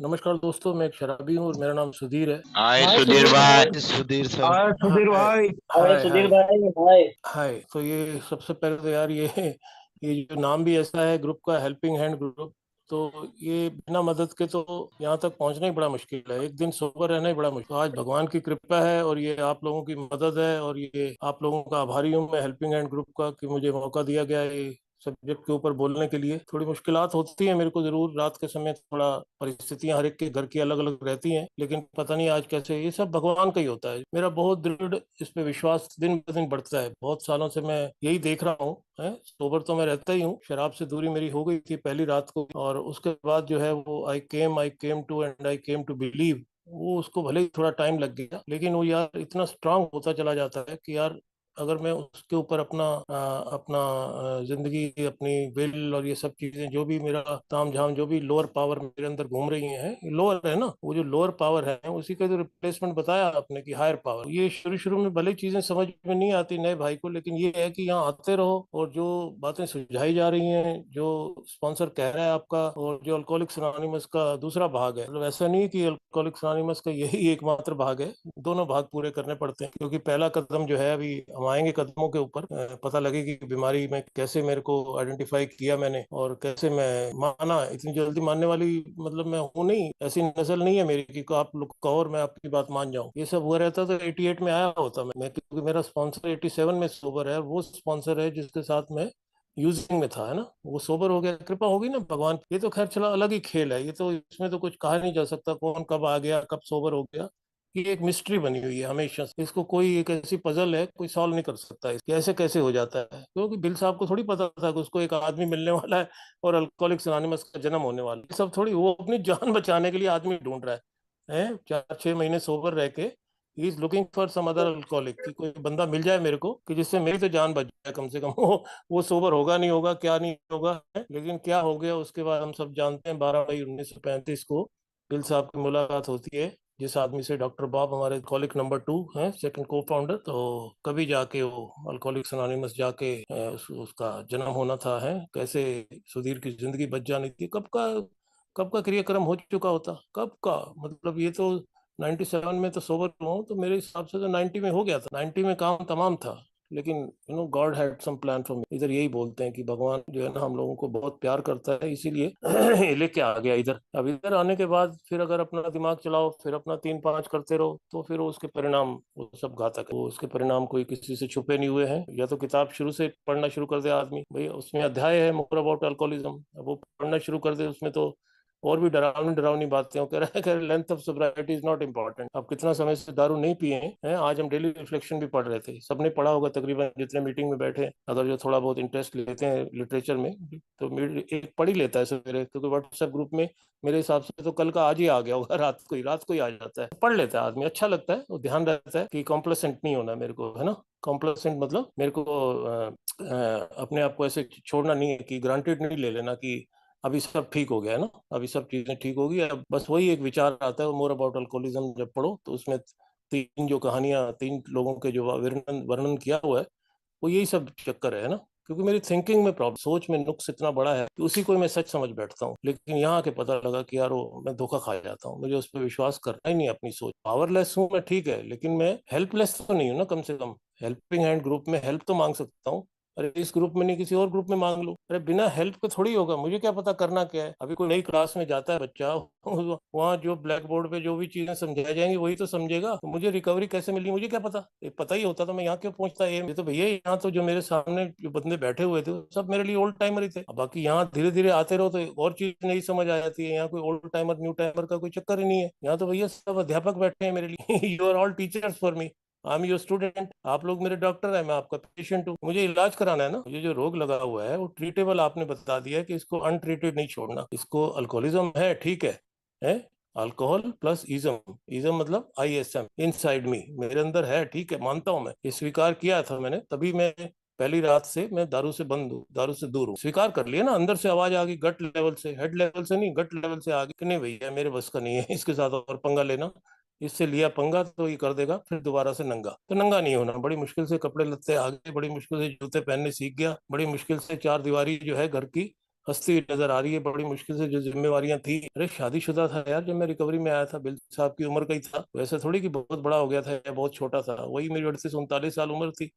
नमस्कार दोस्तों, मैं एक शराबी हूँ और मेरा नाम सुधीर है। हाय हाय सुधीर सुधीर भाई। भाई। सुधीर सर। हाय सुधीर हाय भाई। हाय हाय सुधीर हाय भाई। हाय। हाय। तो ये सबसे पहले तो यार ये जो नाम भी ऐसा है ग्रुप का, हेल्पिंग हैंड ग्रुप। तो ये बिना मदद के तो यहाँ तक पहुँचना ही बड़ा मुश्किल है। एक दिन सोबर रहना ही बड़ा मुश्किल। आज भगवान की कृपा है और ये आप लोगों की मदद है और ये आप लोगों का आभारी हूँ मैं हेल्पिंग हैंड ग्रुप का कि मुझे मौका दिया गया है ये सब्जेक्ट के ऊपर बोलने के लिए। थोड़ी मुश्किलात होती है मेरे को जरूर, रात के समय थोड़ा परिस्थितियां हर एक के घर की अलग अलग रहती हैं, लेकिन पता नहीं आज कैसे, ये सब भगवान का ही होता है। मेरा बहुत दृढ़ इस पे विश्वास दिन ब दिन बढ़ता है। बहुत सालों से मैं यही देख रहा हूँ है। सोबर तो मैं रहता ही हूँ, शराब से दूरी मेरी हो गई थी पहली रात को, और उसके बाद जो है वो I came to and I came to believe. वो उसको भले ही थोड़ा टाइम लग गया, लेकिन वो यार इतना स्ट्रांग होता चला जाता है कि यार अगर मैं उसके ऊपर अपना जिंदगी, अपनी विल और ये सब चीजें, जो भी मेरा ताम झाम, जो भी लोअर पावर मेरे अंदर घूम रही हैं, ये लोअर है ना, वो जो लोअर पावर है उसी का जो रिप्लेसमेंट बताया आपने कि हायर पावर। ये शुरू शुरू में भले चीजें समझ में नहीं आती नए भाई को, लेकिन ये है कि यहाँ आते रहो और जो बातें सुझाई जा रही हैं, जो स्पॉन्सर कह रहा है आपका, और जो अल्कोहलिक्स अनोनिमस का दूसरा भाग है, मतलब ऐसा नहीं है कि अल्कोहलिक्स अनोनिमस का यही एकमात्र भाग है, दोनों भाग पूरे करने पड़ते हैं। क्योंकि पहला कदम जो है, अभी हम आएंगे कदमों के ऊपर, पता लगेगी कि बीमारी में कैसे मेरे को आइडेंटिफाई किया मैंने और कैसे मैं माना। इतनी जल्दी मानने वाली मतलब मैं हूँ नहीं, ऐसी नस्ल नहीं है मेरी कि आप लोग कहो और मैं आपकी बात मान जाऊं। ये सब हुआ रहता तो 88 में आया होता मैं, क्योंकि मेरा स्पॉन्सर 87 में सोबर है। वो स्पॉन्सर है जिसके साथ मैं यूजिंग में था, है ना, वो सोबर हो गया, कृपा होगी ना भगवान की। ये तो खैर चला अलग ही खेल है, ये तो इसमें तो कुछ कहा नहीं जा सकता कौन कब आ गया कब सोबर हो गया। ये एक मिस्ट्री बनी हुई है हमेशा से। इसको कोई, एक ऐसी पजल है, कोई सॉल्व नहीं कर सकता है कैसे कैसे हो जाता है। क्योंकि बिल साहब को थोड़ी पता था कि उसको एक आदमी मिलने वाला है और अल्कोहलिक्स अनोनिमस का जन्म होने वाला है। सब थोड़ी, वो अपनी जान बचाने के लिए आदमी ढूंढ रहा है 4-6 महीने सोबर रह के। He is looking for some other alcoholic, कि कोई बंदा मिल जाए मेरे को कि जिससे मेरी तो जान बच जाए कम से कम। वो सोबर होगा नहीं होगा क्या नहीं होगा है? लेकिन क्या हो गया उसके बाद हम सब जानते हैं। 12 मई 1935 को बिल साहब की मुलाकात होती है जिस आदमी से, डॉक्टर बॉब, हमारे अल्कोहलिक नंबर 2 हैं, सेकंड को फाउंडर। तो कभी जाके वो अल्कोहलिक्स अनोनिमस जाके उसका जन्म होना था है। कैसे सुधीर की जिंदगी बच जानी थी, कब का क्रियाक्रम हो चुका होता, कब का। मतलब ये तो 97 में तो सोबर हुआ हूँ, तो मेरे हिसाब से तो 90 में हो गया था, 90 में काम तमाम था। लेकिन God had some plan for me. इधर यही बोलते हैं कि भगवान जो है ना हम लोगों को बहुत प्यार करता है, इसीलिए लेके आ गया इधर। अब इधर आने के बाद फिर अगर अपना दिमाग चलाओ, फिर अपना 3-5 करते रहो, तो फिर उसके परिणाम वो सब घातक है। वो उसके परिणाम कोई किसी से छुपे नहीं हुए हैं। या तो किताब शुरू से पढ़ना शुरू कर दे आदमी, भाई उसमें अध्याय है मोर अबाउट अल्कोहलिज्म, वो पढ़ना शुरू कर दे, उसमें तो और भी डरावनी डरावनी बातें हो। कह रहे length of sobriety is not important. आप कितना समय से दारू नहीं पिए हैं। आज हम डेली रिफ्लेक्शन भी पढ़ रहे थे, सबने पढ़ा होगा तकरीबन जितने मीटिंग में बैठे, अगर जो थोड़ा बहुत इंटरेस्ट लेते हैं लिटरेचर में, तो एक पढ़ ही लेता है सवेरे, क्योंकि व्हाट्सएप ग्रुप में मेरे हिसाब से तो कल का आज ही आ गया होगा, रात को ही आ जाता है। पढ़ लेता है आदमी, अच्छा लगता है, वो ध्यान रहता है कि कॉम्प्लेसेंट नहीं होना मेरे को, है ना। कॉम्प्लेसेंट मतलब मेरे को अपने आप को ऐसे छोड़ना नहीं है, कि ग्रांटेड नहीं ले लेना कि अभी सब ठीक हो गया है ना, अभी सब चीजें ठीक होगी। अब बस वही एक विचार आता है मोर अबाउट अल्कोहलिज्म जब पढ़ो, तो उसमें तीन जो कहानियां, तीन लोगों के जो वर्णन वर्णन किया हुआ है, वो यही सब चक्कर है ना। क्योंकि मेरी थिंकिंग में प्रॉब्लम, सोच में नुक्स इतना बड़ा है कि उसी को ही मैं सच समझ बैठता हूँ। लेकिन यहाँ के पता लगा कि यार वो मैं धोखा खा जाता हूँ, मुझे उस पर विश्वास करना ही नहीं। अपनी सोच, पावरलेस हूँ मैं, ठीक है, लेकिन मैं हेल्पलेस तो नहीं हूँ ना, कम से कम हेल्पिंग हैंड ग्रुप में हेल्प तो मांग सकता हूँ। अरे इस ग्रुप में नहीं, किसी और ग्रुप में मांग लो। अरे बिना हेल्प के थोड़ी होगा, मुझे क्या पता करना क्या है। अभी कोई नई क्लास में जाता है बच्चा, वहाँ जो ब्लैक बोर्ड पे जो भी चीजें समझाई जाएंगी वही तो समझेगा। तो मुझे रिकवरी कैसे मिली मुझे क्या पता। ये पता ही होता तो मैं यहाँ क्यों पहुंचता। ये तो भैया, यहाँ तो जो मेरे सामने जो बंदे बैठे हुए थे वो सब मेरे लिए ओल्ड टाइमर ही थे। अब बाकी यहाँ धीरे धीरे आते रहो तो एक और चीज नहीं समझ आ जाती है। यहाँ कोई ओल्ड टाइमर न्यू टाइमर का कोई चक्कर ही नहीं है। यहाँ तो भैया सब अध्यापक बैठे हैं मेरे लिए। You are all teachers for me, I am your student. आप लोग मेरे डॉक्टर हैं, मैं आपका पेशेंट हूँ। मुझे इलाज कराना है ना। मुझे जो रोग लगा हुआ है वो ट्रीटेबल, आपने बता दिया है कि इसको अनट्रीटेड नहीं छोड़ना। इसको अल्कोहलिज्म है, ठीक है अल्कोहल प्लस इज्म, इज्म मतलब ISM, इनसाइड मी, मेरे अंदर है, ठीक है, मानता हूं मैं, ये स्वीकार किया था मैंने, तभी मैं पहली रात से मैं दारू से बंद हूँ, दारू से दूर हूँ। स्वीकार कर लिया ना, अंदर से आवाज आ गई, गट लेवल से, हेड लेवल से नहीं, गट लेवल से आ गई कि नहीं भैया मेरे बस का नहीं है इसके साथ और पंगा लेना। इससे लिया पंगा तो ये कर देगा फिर दोबारा से नंगा। तो नंगा नहीं होना। बड़ी मुश्किल से कपड़े लत्ते आ गए, बड़ी मुश्किल से जूते पहनने सीख गया, बड़ी मुश्किल से चार दीवारी जो है घर की हंसती हुई नजर आ रही है, बड़ी मुश्किल से जो जिम्मेवारियां थी। अरे शादीशुदा था यार जब मैं रिकवरी में आया था, बिल साहब की उम्र का ही था, वैसे थोड़ी कि बहुत बड़ा हो गया था या बहुत छोटा था, वही मेरी 38 39 साल उम्र थी।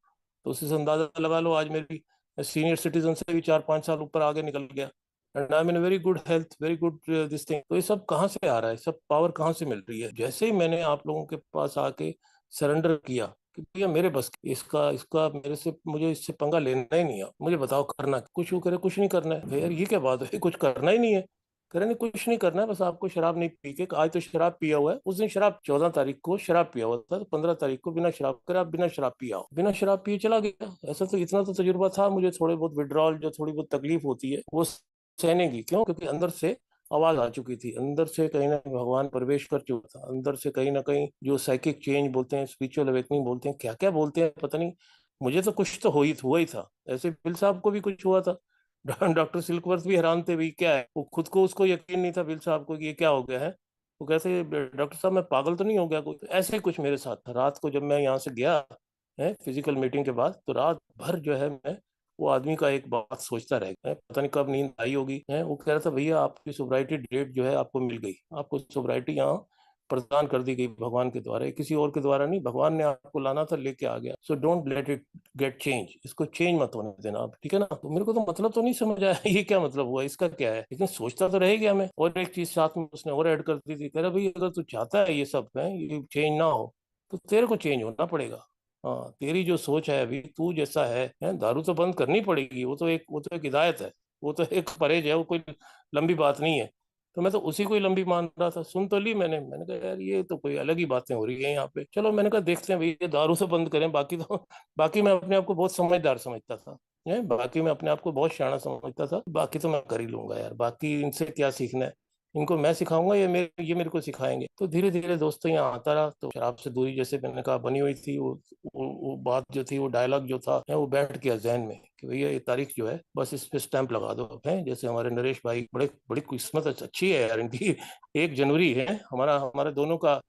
तो उसी से अंदाजा लगा लो आज मेरी सीनियर सिटीजन से भी 4 5 साल ऊपर आगे निकल गया। And I in very good health, very good this thing. तो ये सब कहाँ से आ रहा है, सब पावर कहाँ से मिल रही है? जैसे ही मैंने आप लोगों के पास आके सरेंडर किया कि भैया मेरे बस इसका इसका मेरे से, मुझे इससे पंगा लेना ही नहीं है, मुझे बताओ करना कुछ वो करे, कुछ नहीं करना है भैया, ये क्या बात है, कुछ करना ही नहीं है। कह रहे नहीं कुछ नहीं करना है, बस आपको शराब नहीं पी के, आज तो शराब पिया हुआ है, उस दिन शराब 14 तारीख को शराब पिया हुआ था, तो 15 तारीख को बिना शराब करे आप बिना शराब पिया हो, बिना शराब पिए चला गया। ऐसा तो इतना तो तजुर्बा था मुझे, थोड़े बहुत विड्रॉल जो थोड़ी बहुत तकलीफ होती है वो सहने की, क्यों? क्योंकि अंदर से आवाज आ चुकी थी, अंदर से कहीं ना कहीं भगवान प्रवेश कर चुका था, अंदर से कहीं ना कहीं जो साइकिक चेंज बोलते हैं, स्पिरिचुअल अवेकनिंग बोलते हैं, क्या क्या बोलते हैं पता नहीं, मुझे तो कुछ तो हुआ ही था। ऐसे बिल साहब को भी कुछ हुआ था। डॉक्टर सिल्कवर्थ भी हैरान थे, भी क्या है, वो खुद को उसको यकीन नहीं था बिल साहब को कि ये क्या हो गया है। वो कहते डॉक्टर साहब मैं पागल तो नहीं हो गया कोई? तो ऐसे ही कुछ मेरे साथ था। रात को जब मैं यहाँ से गया है फिजिकल मीटिंग के बाद, तो रात भर जो है मैं वो आदमी का एक बात सोचता रह गया, पता नहीं कब नींद आई होगी है। वो कह रहा था भैया आपकी सोब्राइटी डेट जो है आपको मिल गई, आपको सोब्राइटी यहाँ प्रदान कर दी गई भगवान के द्वारा, ये किसी और के द्वारा नहीं, भगवान ने आपको लाना था, लेके आ गया। So don't let it get change, इसको चेंज मत होने देना आप, ठीक है ना? तो मेरे को तो मतलब तो नहीं समझ आया ये क्या मतलब हुआ, इसका क्या है, लेकिन सोचता तो रह गया मैं। और एक चीज साथ में उसने और ऐड कर दी थी, कह रहा भाई अगर तू चाहता है ये सब है ये चेंज ना हो, तो तेरे को चेंज होना पड़ेगा। हाँ तेरी जो सोच है अभी तू जैसा है, दारू तो बंद करनी पड़ेगी, वो तो एक हिदायत है, वो तो एक परहेज है, वो कोई लंबी बात नहीं है। तो मैं तो उसी को ही लंबी मान रहा था, सुन तो ली मैंने कहा यार ये तो कोई अलग ही बातें हो रही है यहाँ पे। चलो मैंने कहा देखते हैं भैया, दारू से बंद करें, बाकी तो बाकी मैं अपने आप को बहुत समझदार समझता था है, बाकी मैं अपने आप को बहुत शाना समझता था, बाकी तो मैं कर ही लूंगा यार, बाकी इनसे क्या सीखना है, इनको मैं सिखाऊंगा ये मेरे को सिखाएंगे। तो धीरे धीरे दोस्तों यहाँ आता रहा, तो शराब से दूरी जैसे मैंने कहा बनी हुई थी, वो बात जो थी, वो डायलॉग जो था वो बैठ गया जहन में कि भैया ये तारीख जो है बस इस पे स्टैंप लगा दो है। जैसे हमारे नरेश भाई, बड़े बड़ी किस्मत अच्छी है यार इनकी, 1 जनवरी है हमारा, हमारे दोनों का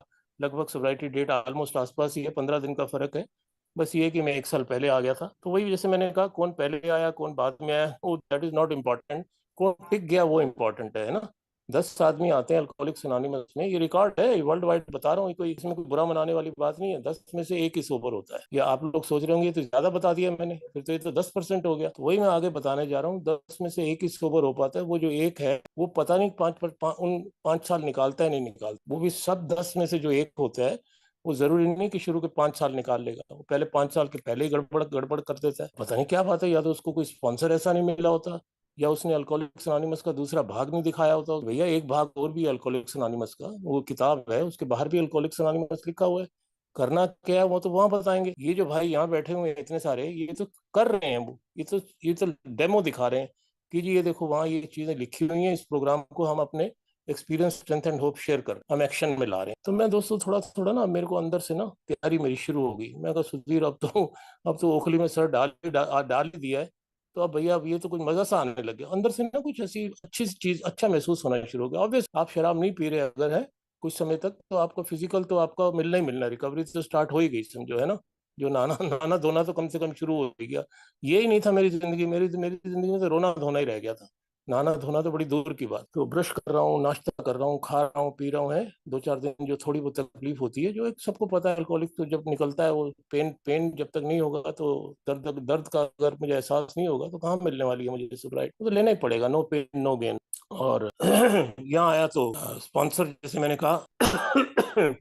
लगभग सोब्राइटी डेट ऑलमोस्ट आसपास ही है, 15 दिन का फर्क है। बस ये कि मैं 1 साल पहले आ गया था, तो वही जैसे मैंने कहा कौन पहले आया कौन बाद में आया वो दैट इज नॉट इम्पोर्टेंट, कौन टिक गया वो इम्पोर्टेंट है ना। 10 आदमी आते हैं अल्कोहलिक्स अनोनिमस में, ये रिकॉर्ड है वर्ल्ड वाइड बता रहा हूँ, कोई इसमें कोई बुरा मनाने वाली बात नहीं है। 10 में से 1 ही सोबर होता है, या आप लोग सोच रहे होंगे ये तो ज्यादा बता दिया मैंने, फिर तो ये तो 10% हो गया, तो वही मैं आगे बताने जा रहा हूँ। 10 में से 1 ही सोबर हो पाता है, वो जो एक है वो पता नहीं उन 5 साल निकालता है नहीं निकालता, वो भी सब 10 में से जो एक होता है वो जरूरी नहीं कि शुरू के 5 साल निकाल लेगा, वो पहले 5 साल के पहले ही गड़बड़ गड़बड़ कर देता है, पता नहीं क्या बात है, या तो उसको कोई स्पॉन्सर ऐसा नहीं मिला होता, या उसने अल्कोहलिक्स अनोनिमस का दूसरा भाग नहीं दिखाया होता। भैया एक भाग और भी अल्कोहलिक्स अनोनिमस का, वो किताब है उसके बाहर भी अल्कोहलिक्स अनोनिमस लिखा हुआ है, करना क्या है वो तो वहां बताएंगे। ये जो भाई यहाँ बैठे हुए हैं इतने सारे, ये तो कर रहे हैं, वो ये तो डेमो दिखा रहे हैं कि जी ये देखो वहाँ ये चीजें लिखी हुई हैं, इस प्रोग्राम को हम अपने experience strength and hope share कर हम एक्शन में ला रहे हैं। तो मैं दोस्तों थोड़ा थोड़ा ना मेरे को अंदर से ना तैयारी मेरी शुरू हो गई, मैं कहा सुधीर अब तो ओखली में सर डाल ही दिया है, तो अब भैया अब ये तो कुछ मजा सा आने लग गया अंदर से ना, कुछ ऐसी अच्छी सी चीज अच्छा महसूस होना शुरू हो गया। ऑब्वियस आप शराब नहीं पी रहे अगर है कुछ समय तक, तो आपका फिजिकल तो आपका मिलना ही मिलना, रिकवरी तो स्टार्ट हो ही गई समझो है ना, जो नाना नाना धोना तो कम से कम शुरू हो ही गया। ये ही नहीं था मेरी जिंदगी, मेरी जिंदगी में तो रोना धोना ही रह गया था, नहाना धोना तो बड़ी दूर की बात। तो ब्रश कर रहा हूँ, नाश्ता कर रहा हूँ, खा रहा हूँ, पी रहा हूँ है, 2 4 दिन जो थोड़ी बहुत तकलीफ होती है, जो एक सबको पता है, अल्कोहलिक तो जब निकलता है वो पेन पेन जब तक नहीं होगा, तो दर्द दर्द का अगर मुझे एहसास नहीं होगा तो कहाँ मिलने वाली है मुझे सोब्राइटी, तो लेना ही पड़ेगा, नो पेन नो गेन। और यहाँ आया तो स्पॉन्सर जैसे मैंने कहा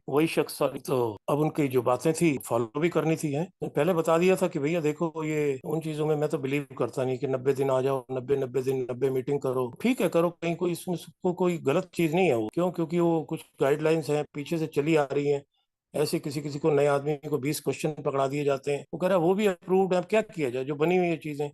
वही शख्स, सॉरी, तो अब उनकी जो बातें थी फॉलो भी करनी थी है। पहले बता दिया था कि भैया देखो ये उन चीजों में मैं तो बिलीव करता नहीं कि 90 दिन आ जाओ, 90 90 दिन 90 मीटिंग करो, ठीक है करो, कहीं कोई इसमें कोई गलत चीज नहीं है वो, क्यों? क्योंकि वो कुछ गाइडलाइंस हैं पीछे से चली आ रही हैं। ऐसे किसी किसी को, नए आदमी को 20 क्वेश्चन पकड़ा दिए जाते हैं, वो कह रहा है वो भी अप्रूव्ड है, अब क्या किया जाए, जो बनी हुई है चीजें।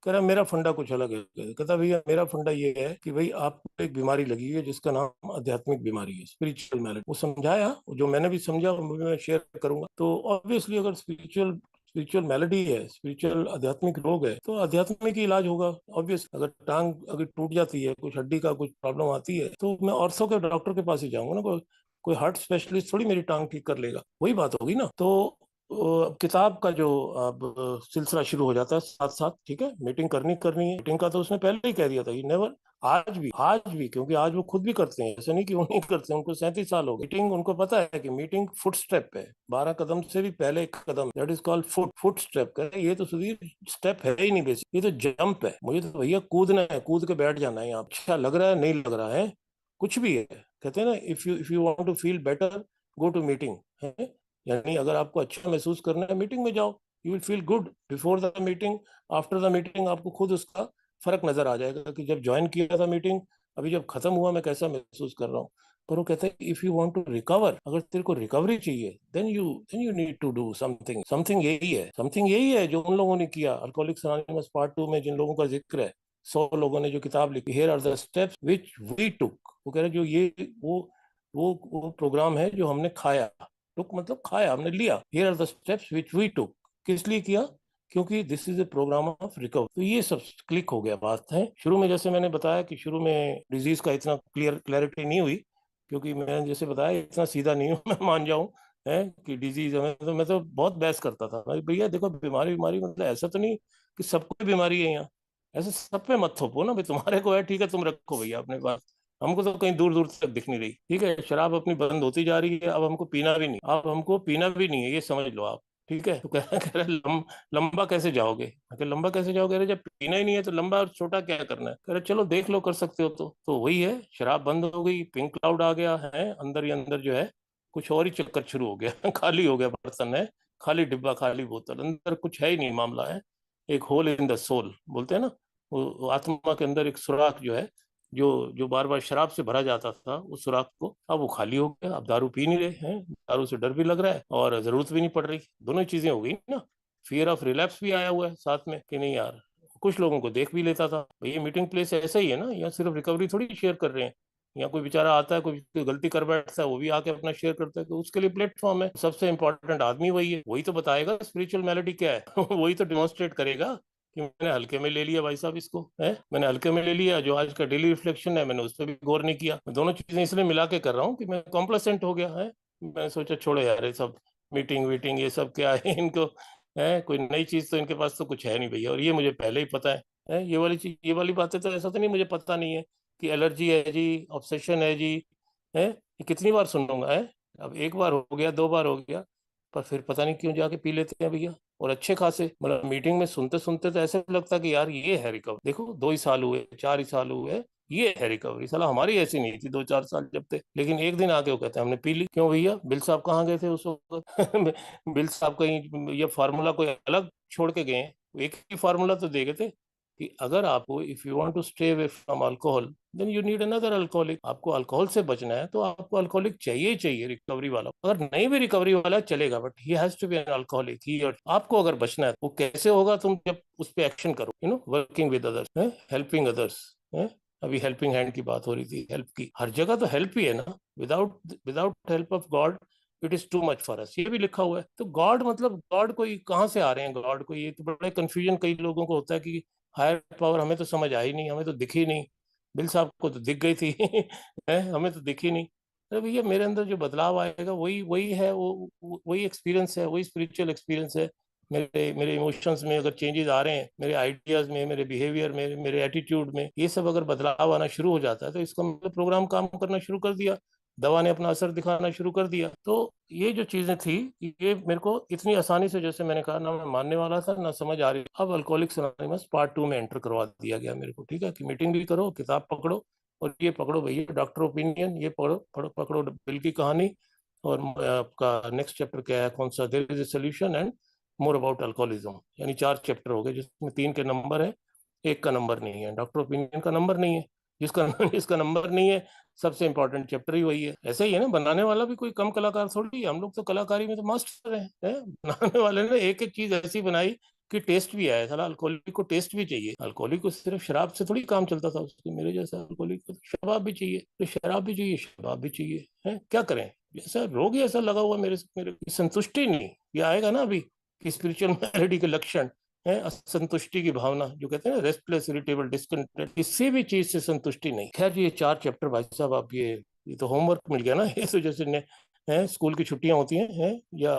कह रहा मेरा फंडा कुछ अलग है, कहता भैया मेरा फंडा ये है कि भाई आपको एक बीमारी लगी है जिसका नाम आध्यात्मिक बीमारी है, स्पिरिचुअल मैलिटी। वो समझाया जो मैंने भी समझा, वो भी मैं शेयर करूंगा। तो ऑब्वियसली अगर स्पिरिचुअल स्पिरिचुअल मेलेडी है, स्पिरिचुअल आध्यात्मिक रोग है, तो आध्यात्मिक ही इलाज होगा। ऑब्वियस अगर टांग अगर टूट जाती है, कुछ हड्डी का कुछ प्रॉब्लम आती है, तो मैं ऑर्थो के डॉक्टर के पास ही जाऊंगा ना, कोई हार्ट स्पेशलिस्ट थोड़ी मेरी टांग ठीक कर लेगा, वही बात होगी ना। तो किताब का जो अब सिलसिला शुरू हो जाता है साथ साथ, ठीक है, मीटिंग करनी करनी है। मीटिंग का तो उसने पहले ही कह दिया था, ये नेवर, आज भी क्योंकि आज वो खुद भी करते हैं, ऐसा नहीं कि वो नहीं करते, उनको 37 साल हो गए। मीटिंग उनको पता है कि मीटिंग फुट स्टेप है, 12 कदम से भी पहले एक कदम, that is called foot foot step का। ये तो सुधीर स्टेप है ही नहीं, बेसिक ये तो जंप है। मुझे तो भैया कूदना है, कूद के बैठ जाना है यहाँ। अच्छा लग रहा है नहीं लग रहा है, कुछ भी है, कहते हैं ना, if you want to feel better go to meeting है। यानी अगर आपको अच्छा महसूस करना है मीटिंग में जाओ, you will feel good before the meeting, after the meeting आपको खुद उसका फर्क नजर आ जाएगा कि जब ज्वाइन किया था मीटिंग, अभी जब खत्म हुआ मैं कैसा महसूस कर रहा हूँ। पर वो कहते हैं if you want to recover, अगर तेरे को रिकवरी चाहिए, then you need to do something. Something यही है जो उन लोगों ने किया अल्कोहलिक्स अनोनिमस पार्ट 2 में, जिन लोगों का जिक्र है, 100 लोगों ने जो किताब लिखी, here are the steps which we took. वो कह रहे जो ये वो प्रोग्राम है जो हमने खाया, टुक मतलब खाया, हमने लिया। Here are the steps which we took, किस लिए किया, क्योंकि this is a program of recover. तो ये सब क्लिक हो गया बात है। शुरू में जैसे मैंने बताया कि शुरू में डिजीज का इतना क्लैरिटी नहीं हुई, क्योंकि मैंने जैसे बताया इतना सीधा नहीं हूँ मैं, मान जाऊं है कि डिजीज है। मैं तो बहुत बहस करता था भाई, भैया देखो बीमारी बीमारी मतलब ऐसा तो नहीं कि सबको बीमारी है यहाँ, ऐसे सब पे मत थोपो ना भाई, तुम्हारे को है ठीक है तुम रखो भैया अपने पास, हमको तो कहीं दूर दूर तक दिख नहीं रही। ठीक है, शराब अपनी बंद होती जा रही है, अब हमको पीना भी नहीं, अब हमको पीना भी नहीं है, ये समझ लो आप। ठीक है, तो कह रहे लंबा कैसे जाओगे, लंबा कैसे जाओगे, अरे जब पीना ही नहीं है तो लंबा और छोटा क्या करना है। कह रहे चलो देख लो कर सकते हो तो वही है, शराब बंद हो गई, पिंक क्लाउड आ गया है अंदर ही अंदर जो है, कुछ और ही चक्कर शुरू हो गया खाली हो गया बर्तन है, खाली डिब्बा खाली बोतल, अंदर कुछ है ही नहीं, मामला है एक होल इन द सोल बोलते हैं ना, वो आत्मा के अंदर एक सुराख जो है, जो जो बार बार शराब से भरा जाता था उस सुराख को, अब वो खाली हो गया, अब दारू पी नहीं रहे हैं, दारू से डर भी लग रहा है और जरूरत भी नहीं पड़ रही, दोनों ही चीजें हो गई ना। फियर ऑफ रिलैप्स भी आया हुआ है साथ में कि नहीं यार, कुछ लोगों को देख भी लेता था भाई, ये मीटिंग प्लेस ऐसा ही है ना, यहाँ सिर्फ रिकवरी थोड़ी शेयर कर रहे हैं, यहाँ कोई बेचारा आता है, कोई गलती कर बैठता है, वो भी आके अपना शेयर करता है, तो उसके लिए प्लेटफॉर्म है। सबसे इंपॉर्टेंट आदमी वही है, वही तो बताएगा स्पिरिचुअल मैलिटी क्या है वही तो डिमॉन्स्ट्रेट करेगा कि मैंने हल्के में ले लिया भाई साहब इसको, है मैंने हल्के में ले लिया, जो आज का डेली रिफ्लेक्शन है मैंने उस पर भी गौर नहीं किया। मैं दोनों चीजें इसलिए मिला के कर रहा हूँ कि मैं कॉम्प्लेसेंट हो गया है, मैंने सोचा छोड़ो यार ये सब मीटिंग वीटिंग ये सब क्या है इनको, है कोई नई चीज तो इनके पास तो कुछ है नहीं भैया, और ये मुझे पहले ही पता है ये वाली चीज, ये वाली बातें तो ऐसा तो नहीं मुझे पता नहीं है कि एलर्जी है जी, ऑब्सेशन है जी, है ये कितनी बार सुनूंगा है। अब एक बार हो गया, दो बार हो गया, पर फिर पता नहीं क्यों जाके पी लेते हैं भैया, और अच्छे खासे, मतलब मीटिंग में सुनते सुनते तो ऐसे लगता कि यार ये है रिकवरी, देखो 2 ही साल हुए, 4 ही साल हुए, ये है रिकवरी। साला हमारी ऐसी नहीं थी 2-4 साल जब थे, लेकिन एक दिन आके वो कहते हैं हमने पी ली। क्यों भैया, बिल साहब कहाँ गए थे उस वक्त बिल साहब कहीं ये फार्मूला कोई अलग छोड़ के गए हैं, एक ही फार्मूला तो दे गए थे कि अगर आपको if you want to stay away from alcohol then you need another alcoholic. आपको अल्कोहल से बचना है तो आपको अल्कोहलिक चाहिए ही चाहिए रिकवरी वाला, अगर नहीं भी रिकवरी वाला चलेगा but he has to be an alcoholic ही। और आपको अगर बचना है वो कैसे होगा, तुम जब उस पर एक्शन करो, working with others, helping others है। अभी हेल्पिंग हैंड की बात हो रही थी, हेल्प की, हर जगह तो हेल्प ही है ना, without help of God it is too much for us, ये भी लिखा हुआ है। तो गॉड मतलब गॉड कोई कहाँ से आ रहे हैं गॉड को, ये तो बड़ा कंफ्यूजन कई लोगों को होता है कि हायर पावर हमें तो समझ आई नहीं, हमें तो दिखी नहीं, बिल साहब को तो दिख गई थी है, हमें तो दिखी नहीं। अरे भैया मेरे अंदर जो बदलाव आएगा वही वही है, वही एक्सपीरियंस है, वही स्पिरिचुअल एक्सपीरियंस है। मेरे मेरे इमोशंस में अगर चेंजेस आ रहे हैं, मेरे आइडियाज में, मेरे बिहेवियर में, मेरे एटीट्यूड में, ये सब अगर बदलाव आना शुरू हो जाता है तो इसका मतलब प्रोग्राम काम करना शुरू कर दिया, दवा ने अपना असर दिखाना शुरू कर दिया। तो ये जो चीजें थी, ये मेरे को इतनी आसानी से, जैसे मैंने कहा ना, मैं मानने वाला था ना समझ आ रही, अब अल्कोहलिक्स अनोनिमस पार्ट 2 में एंटर करवा दिया गया मेरे को। ठीक है, कि मीटिंग भी करो, किताब पकड़ो, और ये पकड़ो भैया डॉक्टर ओपिनियन, ये पढ़ो पढ़ो पकड़ो बिल की कहानी, और आपका नेक्स्ट चैप्टर क्या है, कौन सा, there is a solution and more about alcoholism. यानी 4 चैप्टर हो गए जिसमें 3 के नंबर है, एक का नंबर नहीं है, डॉक्टर ओपिनियन का नंबर नहीं है, जिसका जिसका नंबर नहीं है, सबसे इंपॉर्टेंट चैप्टर ही वही है। ऐसा ही है ना, बनाने वाला भी कोई कम कलाकार थोड़ी है, हम लोग तो कलाकारी में तो मास्टर हैं। बनाने वाले ने एक एक चीज ऐसी बनाई कि टेस्ट भी आया, साला अल्कोहलिक को टेस्ट भी चाहिए, अल्कोहलिक को सिर्फ शराब से थोड़ी काम चलता था उसके, मेरे जैसा अल्कोहलिक को तो शराब भी चाहिए, तो शराब भी चाहिए, शराब भी चाहिए, है क्या करें, ऐसा रोग ही ऐसा लगा हुआ मेरे संतुष्टि नहीं, ये आएगा ना अभी कि स्पिरिचुअल मैलिटी के लक्षण है, असंतुष्टि की भावना, जो कहते हैं ना रेस्टलेस इरिटेबल डिस्कंटेंट, किसी भी चीज से संतुष्टि नहीं। खैर ये 4 चैप्टर भाई साहब, आप ये तो होमवर्क मिल गया ना ये तो जैसे है स्कूल की छुट्टियां होती हैं, है या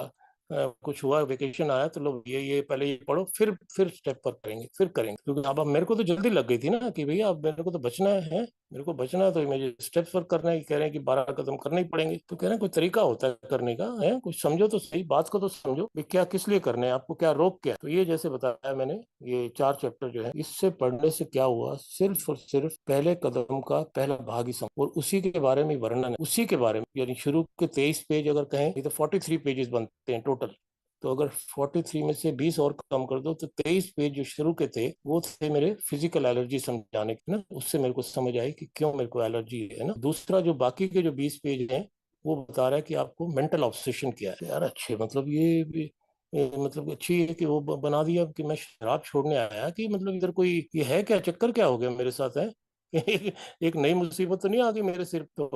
कुछ हुआ, वेकेशन आया तो लो ये पहले ये पढ़ो, फिर स्टेप पर करेंगे, फिर करेंगे। क्योंकि अब मेरे को तो जल्दी लग गई थी ना कि भैया अब मेरे को तो बचना है, मेरे को बचना है, तो मुझे स्टेप्स पर करना है। कह रहे हैं कि 12 कदम करने ही पड़ेंगे। तो कह रहे हैं कोई तरीका होता है करने का, है कुछ समझो तो सही, बात को तो समझो कि क्या किस लिए करने हैं, आपको क्या रोक क्या है। तो ये जैसे बताया मैंने, ये 4 चैप्टर जो है, इससे पढ़ने से क्या हुआ, सिर्फ और सिर्फ पहले कदम का पहला भाग ही समझ, और उसी के बारे में वर्णन है, उसी के बारे में। यानी शुरू के 23 पेज अगर कहें, ये तो 43 पेजेस बनते हैं टोटल। तो अगर 43 में से 20 और कम कर दो तो 23 पेज जो शुरू के थे वो थे मेरे फिजिकल एलर्जी समझाने के ना। उससे मेरे को समझ आई कि क्यों मेरे को एलर्जी है ना। दूसरा जो बाकी के जो 20 पेज हैं वो बता रहा है कि आपको मेंटल ऑब्सेशन क्या है। यार अच्छे, मतलब ये मतलब अच्छी है कि वो बना दिया कि मैं शराब छोड़ने आया, कि मतलब इधर कोई ये है क्या, चक्कर क्या हो गया मेरे साथ है। एक नई मुसीबत तो नहीं आ गई मेरे सिर तो।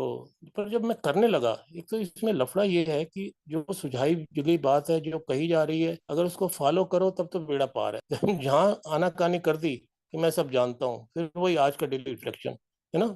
पर जब मैं करने लगा, एक तो इसमें लफड़ा ये है कि जो सुझाई गई बात है, जो कही जा रही है, अगर उसको फॉलो करो तब तो बेड़ा पार है। जहाँ आनाकानी कर दी कि मैं सब जानता हूँ, फिर वही आज का डेली रिफ्लेक्शन है ना।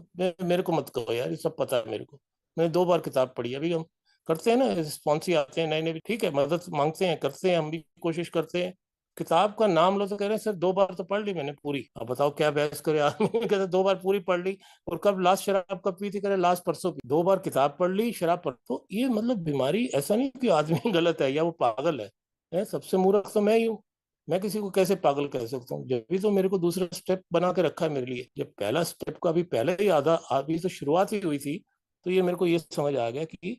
मेरे को मत कहो यार, ये सब पता है मेरे को। मैंने 2 बार किताब पढ़ी। अभी हम करते हैं ना, स्पॉन्सी आते हैं नए नए, भी ठीक है, मदद मांगते हैं, करते हैं, हम भी कोशिश करते हैं। किताब का नाम लो तो कह रहे हैं सर 2 बार तो पढ़ ली मैंने पूरी। अब बताओ क्या बहस करे आदमी। कहते 2 बार पूरी पढ़ ली। और कब लास्ट शराब कब पी थी, कह रहे लास्ट परसों पी। 2 बार किताब पढ़ ली, शराब पढ़। तो ये मतलब बीमारी, ऐसा नहीं कि आदमी गलत है या वो पागल है, सबसे मूर्ख तो मैं ही हूँ। मैं किसी को कैसे पागल कह सकता हूँ, जब भी तो मेरे को दूसरा स्टेप बना के रखा है मेरे लिए। जब पहला स्टेप का अभी पहले ही आधा, अभी तो शुरुआत ही हुई थी। तो ये मेरे को ये समझ आ गया कि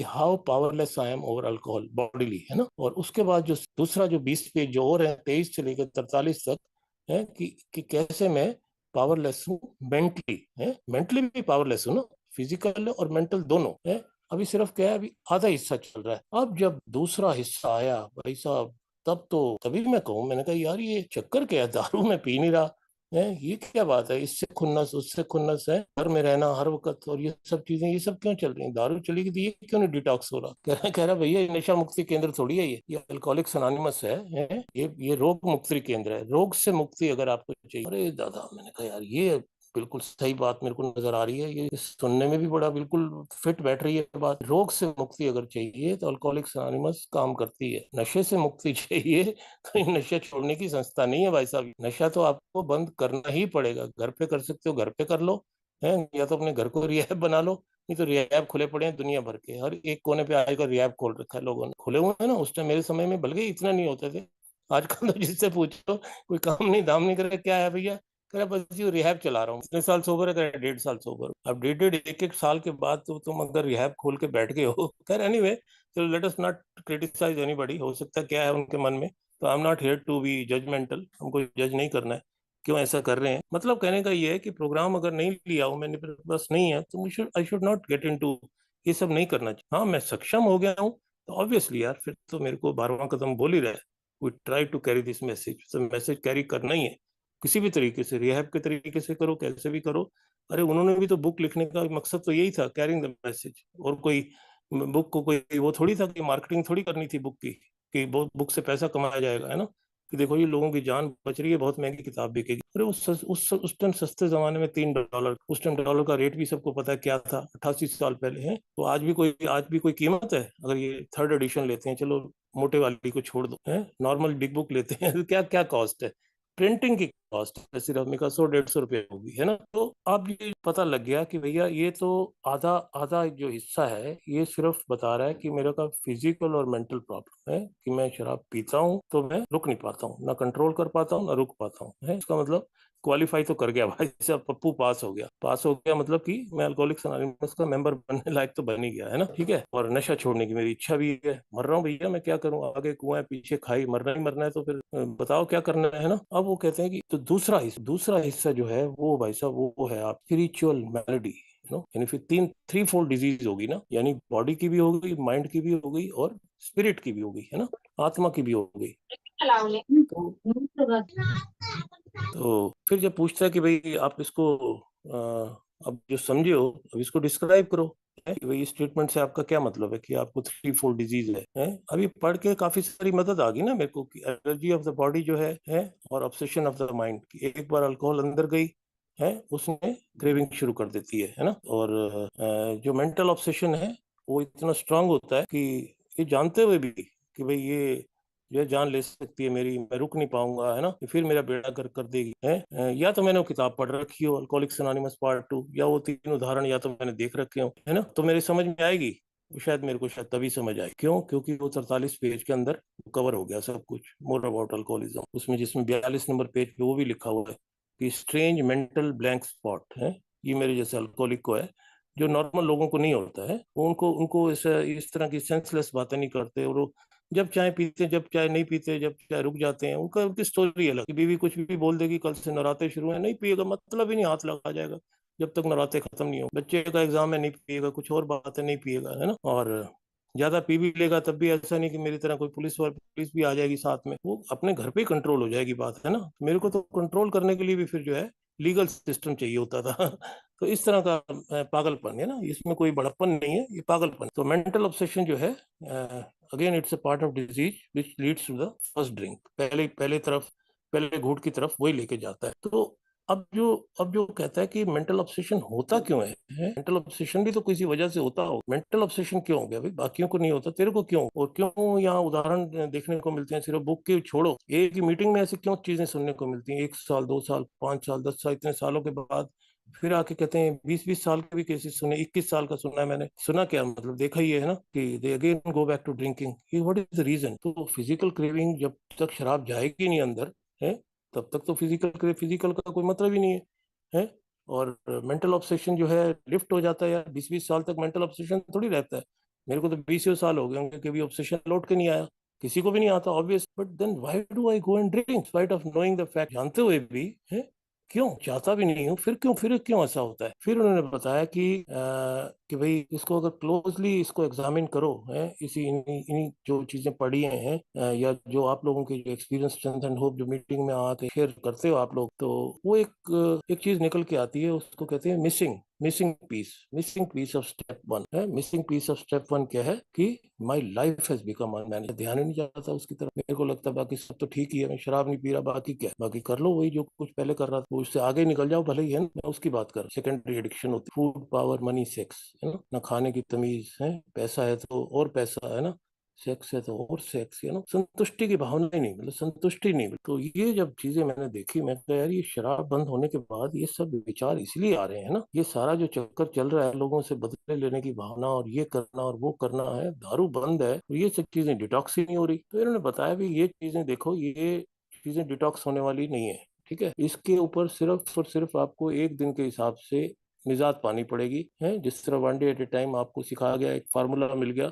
how powerless I am over alcohol bodily, है ना। और उसके बाद जो दूसरा जो 20 पेज जो और है, 23 से लेकर 43 तक, है कि कैसे मैं पावरलेस हूँ मेंटली, है मेंटली भी पावरलेस हूँ ना, फिजिकल और मेंटल दोनों है। अभी सिर्फ क्या है, अभी आधा हिस्सा चल रहा है। अब जब दूसरा हिस्सा आया भाई साहब, तब तो तभी मैं कहूँ, मैंने कहा यार ये चक्कर क्या है, दारू में पी नहीं रहा है, ये क्या बात है, इससे खुन्नस उससे खुन्नस है, घर में रहना हर वक्त, और ये सब चीजें, ये सब क्यों चल रही हैं, दारू चली गई तो ये क्यों नहीं डिटॉक्स हो रहा। कह रहा भैया ये नशा मुक्ति केंद्र थोड़ी है, ये अल्कोहलिक्स अनोनिमस है, ये रोग मुक्ति केंद्र है, रोग से मुक्ति अगर आपको चाहिए। अरे दादा, मैंने कहा यार ये बिल्कुल सही बात मेरे को नजर आ रही है, ये सुनने में भी बड़ा बिल्कुल फिट बैठ रही है बात। रोग से मुक्ति अगर चाहिए तो अल्कोहलिक्स अनोनिमस काम करती है। नशे से मुक्ति चाहिए तो ये नशा छोड़ने की संस्था नहीं है भाई साहब। नशा तो आपको बंद करना ही पड़ेगा। घर पे कर सकते हो घर पे कर लो, है, या तो अपने घर को रिहैब बना लो। नहीं तो रिहैब खुले पड़े हैं दुनिया भर के, हर एक कोने पे आजकल रिहैब खोल रखा है लोगों ने, खुले हुए हैं ना। उस टाइम मेरे समय में बल्कि इतना नहीं होते थे। आजकल तो जिससे पूछो कोई काम नहीं धाम नहीं करे, क्या है भैया, कह रहा बस जी रिहैब चला रहा हूँ। इतने साल सोबर है, कह रहा 1.5 साल सोबर। अब 1.5 1 1 साल के बाद तो तुम अगर रिहैब खोल के बैठ गए हो, खैर एनीवे, चलो let us not criticise anybody, हो सकता है क्या है उनके मन में। तो I am not here to be judgemental, हमको जज नहीं करना है क्यों ऐसा कर रहे हैं। मतलब कहने का ये है कि प्रोग्राम अगर नहीं लिया हो मैंने, बस नहीं है, तो I should not get into ये सब नहीं करना चाहिए। हाँ मैं सक्षम हो गया हूँ तो ऑब्वियसली यार फिर तो मेरे को 12वां कदम बोल ही रहा है, we try to carry this message. तो मैसेज कैरी करना ही है किसी भी तरीके से, रिहैब के तरीके से करो, कैसे भी करो। अरे उन्होंने भी तो बुक लिखने का मकसद तो यही था, कैरिंग द मैसेज। और कोई बुक को कोई वो थोड़ी था कि मार्केटिंग थोड़ी करनी थी बुक की, कि बुक से पैसा कमाया जाएगा, है ना। कि देखो ये लोगों की जान बच रही है, बहुत महंगी किताब बिकेगी। अरे उस टाइम सस्ते जमाने में $3, उस टाइम डॉलर का रेट भी सबको पता है क्या था, 88 साल पहले है। तो आज भी कोई कीमत है। अगर ये 3rd एडिशन लेते हैं, चलो मोटे वाली को छोड़ दो, है नॉर्मल बिग बुक लेते हैं तो क्या क्या कॉस्ट है, प्रिंटिंग की कॉस्ट सिर्फ में का 100 150 रुपये होगी, है ना। तो अब ये पता लग गया कि भैया ये तो आधा आधा जो हिस्सा है ये सिर्फ बता रहा है कि मेरा का फिजिकल और मेंटल प्रॉब्लम है, कि मैं शराब पीता हूँ तो मैं रुक नहीं पाता हूँ, ना कंट्रोल कर पाता हूँ ना रुक पाता हूँ, है इसका मतलब। क्वालिफाई तो कर गया भाई साहब, पप्पू पास हो गया। पास हो गया मतलब कि मैं अल्कोहलिक्स अनोनिमस का मेंबर बनने लायक तो बन ही गया, है ना, ठीक है। और नशा छोड़ने की मेरी इच्छा भी है। मर रहा हूँ भैया, मैं क्या करूँ, आगे कुआं है पीछे खाई, मरना ही मरना है तो फिर बताओ क्या करना है ना। अब वो कहते हैं कि तो दूसरा हिस्सा जो है वो भाई साहब वो है आप स्पिरिचुअल मैलेडी, नो, यानी फिर 3 फोल्ड डिजीज होगी ना, यानी बॉडी की भी हो गई, माइंड की भी हो गई, और स्पिरिट की भी हो गई, है ना, आत्मा की भी हो गई। तो फिर जब पूछता है कि भाई आप इसको अब जो समझे हो अब इसको डिस्क्राइब करो, है कि भाई इस स्टेटमेंट से आपका क्या मतलब है कि आपको 3 फोल्ड डिजीज है। अभी पढ़ के काफी सारी मदद आ गई ना मेरे को, कि एलर्जी ऑफ द बॉडी जो है और ऑब्सेशन ऑफ द माइंड, कि एक बार अल्कोहल अंदर गई है उसमें क्रेविंग शुरू कर देती है ना। और जो मेंटल ऑब्सेशन है वो इतना स्ट्रांग होता है कि ये जानते हुए भी कि भाई ये जान ले सकती है मेरी, मैं रुक नहीं पाऊंगा, है ना, फिर मेरा बेड़ा कर कर देगी, है। या तो मैंने वो किताब पढ़ रखी हो, अल्कोहलिक्स एनोनिमस पार्ट 2, या वो 3 उदाहरण या तो मैंने देख रखे हो, है ना, तो मेरी समझ में आएगी। वो शायद मेरे को शायद तभी समझ आए, क्यों? क्योंकि वो 43 पेज के अंदर कवर हो गया सब कुछ, मोर अबाउट अल्कोहलिज्म, उसमें जिसमें 42 नंबर पेज पे वो भी लिखा हुआ है कि स्ट्रेंज मेंटल ब्लैंक स्पॉट है, ये मेरे जैसे अल्कोहलिक को है, जो नॉर्मल लोगों को नहीं होता है। वो उनको उनको इस तरह की सेंसलेस बातें नहीं करते, और वो जब चाय पीते, जब चाय नहीं पीते, जब चाय रुक जाते हैं, उनका उनकी स्टोरी अलग। बीवी कुछ भी बोल देगी, कल से नराते शुरू है, नहीं पिएगा, मतलब ही नहीं, हाथ लगा जाएगा जब तक नराते खत्म नहीं हो। बच्चे का एग्जाम है, नहीं पिएगा, कुछ और बात है, नहीं पिएगा, है ना। और ज्यादा पी भी लेगा तब भी ऐसा नहीं कि मेरी तरह कोई पुलिस भी आ जाएगी साथ में, वो अपने घर पे ही कंट्रोल हो जाएगी बात, है ना। मेरे को तो कंट्रोल करने के लिए भी फिर जो है लीगल सिस्टम चाहिए होता था। तो इस तरह का पागलपन है ना, इसमें कोई बड़प्पन नहीं है, ये पागलपन। तो मेंटल ऑब्सेशन जो है, again it's a part of disease which leads to the first drink, पहले घूंट की तरफ वही लेके जाता है। तो अब जो कहता है कि मेंटल ऑब्सेशन होता क्यों है, मेंटल ऑब्सेशन भी तो किसी वजह से होता हो, मेंटल ऑब्सेशन क्यों हो गया भाई, बाकियों को नहीं होता, तेरे को क्यों? और क्यों यहाँ उदाहरण देखने को मिलते हैं, सिर्फ बुक के छोड़ो, एक ही मीटिंग में ऐसी क्यों चीजें सुनने को मिलती हैं, 1 साल 2 साल 5 साल 10 साल, इतने सालों के बाद फिर आके कहते हैं 20-20 साल के भी केसेस सुने, 21 साल का सुना है मैंने। सुना क्या मतलब, देखा ही है ना कि they again go back to drinking, what is the reason? तो फिजिकल क्रेविंग जब तक शराब जाएगी नहीं अंदर, है, तब तक तो फिजिकल का कोई मतलब ही नहीं है। और मेंटल ऑब्सेशन जो है लिफ्ट हो जाता है यार, 20-20 साल तक मेंटल ऑब्सेशन थोड़ी रहता है। मेरे को तो 20 साल हो गए होंगे कि भी ऑब्सेशन लौट के नहीं आया, किसी को भी नहीं आता obvious, but then why do I go and drink spite of knowing the fact, जानते हुए भी, है, क्यों? चाहता भी नहीं हूँ, फिर क्यों ऐसा होता है? फिर उन्होंने बताया कि भाई इसको अगर क्लोजली इसको एग्जामिन करो, है, इसी इन्हीं इन्हीं जो चीजें पढ़ी हैं, या जो आप लोगों के जो एक्सपीरियंस स्ट्रेंथ एंड होप जो मीटिंग में आके शेयर करते हो आप लोग, तो वो एक चीज निकल के आती है, उसको कहते हैं मिसिंग पीस ऑफ स्टेप 1 है। मिसिंग पीस ऑफ स्टेप 1 क्या है कि my life has become unmanaged, ध्यान ही नहीं जाता उसकी तरफ। मेरे को लगता है बाकी सब तो ठीक ही है, मैं शराब नहीं पी रहा, बाकी क्या, बाकी कर लो वही जो कुछ पहले कर रहा था, वो उससे आगे निकल जाओ भले ही, है ना। मैं उसकी बात कर, सेकेंडरी एडिक्शन होती, फूड पावर मनी सेक्स, है ना खाने की तमीज है, पैसा है तो और पैसा, है ना, सेक्स है तो और सेक्स, है ना, संतुष्टि की भावना ही नहीं, मतलब संतुष्टि नहीं मिली। तो ये जब चीजें मैंने देखी, मैं कहा यार ये शराब बंद होने के बाद ये सब विचार इसलिए आ रहे हैं ना, ये सारा जो चक्कर चल रहा है लोगों से बदले लेने की भावना, और ये करना और वो करना है, दारू बंद है तो ये सब चीजें डिटॉक्स ही नहीं हो रही। तो इन्होंने बताया भी ये चीजें देखो, ये चीजें डिटॉक्स होने वाली नहीं है, ठीक है। इसके ऊपर सिर्फ और सिर्फ आपको एक दिन के हिसाब से निजात पानी पड़ेगी, है, जिस तरह 1 डे एट ए टाइम आपको सिखाया गया, एक फार्मूला मिल गया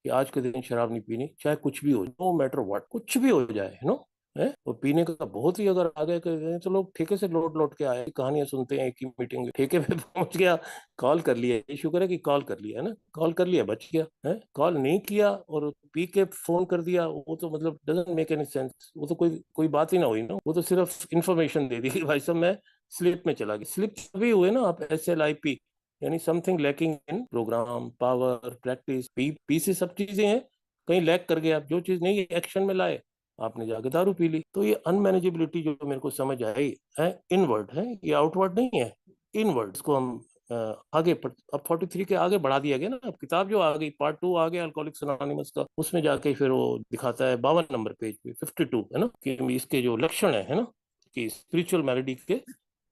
कि आज के दिन शराब नहीं पीनी, चाहे कुछ भी हो, नो मैटर व्हाट, कुछ भी हो जाए, नो, है। और पीने का बहुत ही अगर आगे कर रहे हैं तो लोग ठेके से लौट लौट के आए, कहानियां सुनते हैं, एक ही मीटिंग में ठेके पे पहुंच गया, कॉल कर लिया, ये शुक्र है कि कॉल कर लिया, है ना, कॉल कर लिया बच गया, है, कॉल नहीं किया और पी के फोन कर दिया, वो तो मतलब डजंट मेक एनी सेंस, वो तो कोई कोई बात ही ना हुई ना, वो तो सिर्फ इंफॉर्मेशन दे दी कि भाई साहब मैं स्लिप में चला गया। स्लिप भी हुए ना आप, SLIP, यानी something lacking in program power practice, P से सब चीजें हैं, कहीं लैक कर गए आप, जो चीज नहीं एक्शन में लाए, आपने जाके दारू पी ली। तो ये अनमैनेजेबिलिटी जो मेरे को समझ आई है, इनवर्ड है, ये आउटवर्ड नहीं है, इनवर्ड। इसको हम अब 43 के आगे बढ़ा दिया गया ना, अब किताब जो आ गई, पार्ट 2 आ गया अल्कोहलिक्स अनोनिमस का, उसमें जाके फिर वो दिखाता है 52 नंबर पेज पे, 52, है ना, कि इसके जो लक्षण है ना, कि स्पिरिचुअल मैलिडी के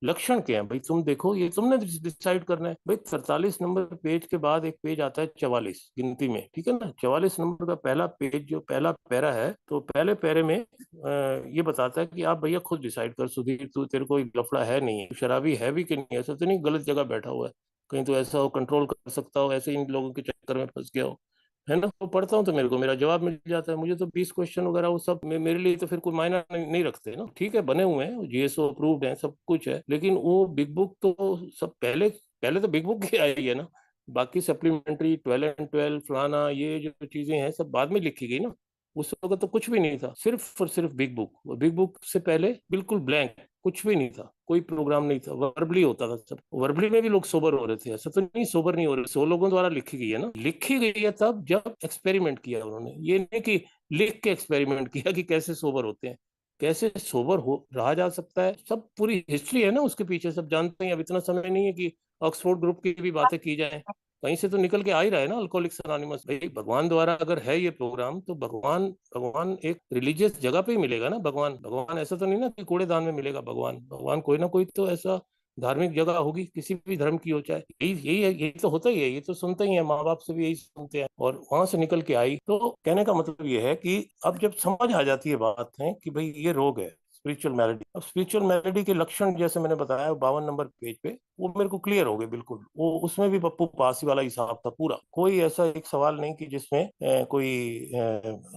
लक्षण क्या है भाई, तुम देखो, ये तुमने डिसाइड करना है भाई। 43 नंबर पेज के बाद एक पेज आता है 44 गिनती में, ठीक है ना, 44 नंबर का पहला पेज जो पहला पैरा है, तो पहले पैरे में ये बताता है कि आप भैया खुद डिसाइड कर सुधीर, तू तेरे कोई लफड़ा है नहीं है, शराबी है भी कि नहीं, ऐसा तो नहीं गलत जगह बैठा हुआ है कहीं, तो ऐसा हो कंट्रोल कर सकता हो, ऐसे इन लोगों के चक्कर में फंस गया हो, है ना। तो पढ़ता हूँ तो मेरे को मेरा जवाब मिल जाता है, मुझे तो 20 क्वेश्चन वगैरह वो सब मेरे लिए तो फिर कोई मायना नहीं रखते ना, ठीक है बने हुए हैं, GSO अप्रूव्ड है, सब कुछ है, लेकिन वो बिग बुक तो सब पहले पहले तो बिग बुक ही आई है ना, बाकी सप्लीमेंट्री 12 and 12 फलाना ये जो चीजें हैं सब बाद में लिखी गई ना, उस वक्त तो कुछ भी नहीं था, सिर्फ और सिर्फ बिग बुक, और बिग बुक से पहले बिल्कुल ब्लैंक, कुछ भी नहीं था, कोई प्रोग्राम नहीं था, वर्बली होता था सब, वर्बली में भी लोग सोबर हो रहे थे, ऐसा तो नहीं सोबर नहीं हो रहे, 100 लोगों द्वारा लिखी गई है ना, लिखी गई है तब जब एक्सपेरिमेंट किया उन्होंने, ये नहीं कि लिख के एक्सपेरिमेंट किया कि कैसे सोबर होते हैं, कैसे सोबर हो रहा जा सकता है, सब पूरी हिस्ट्री है ना उसके पीछे, सब जानते हैं, अब इतना समय नहीं है कि ऑक्सफोर्ड ग्रुप की भी बातें की जाए, कहीं से तो निकल के आ ही रहा है ना अल्कोहलिक्स अनोनिमस। भाई भगवान द्वारा अगर है ये प्रोग्राम, तो भगवान भगवान एक रिलीजियस जगह पे ही मिलेगा ना। भगवान भगवान ऐसा तो नहीं ना कि कूड़ेदान में मिलेगा। भगवान भगवान कोई ना कोई तो ऐसा धार्मिक जगह होगी, किसी भी धर्म की हो, चाहे यही यही है, यही तो होता ही है, ये तो सुनते ही है, माँ बाप से भी यही सुनते हैं, और वहां से निकल के आई। तो कहने का मतलब ये है कि अब जब समझ आ जाती है बात है कि भाई ये रोग है स्पिरिचुअल मैलेडी। अब स्पिरिचुअल मैलेडी के लक्षण जैसे मैंने बताया 52 नंबर पेज पे, वो मेरे को क्लियर हो गए बिल्कुल। वो उसमें भी पप्पू पासी वाला हिसाब था पूरा, कोई ऐसा एक सवाल नहीं कि जिसमें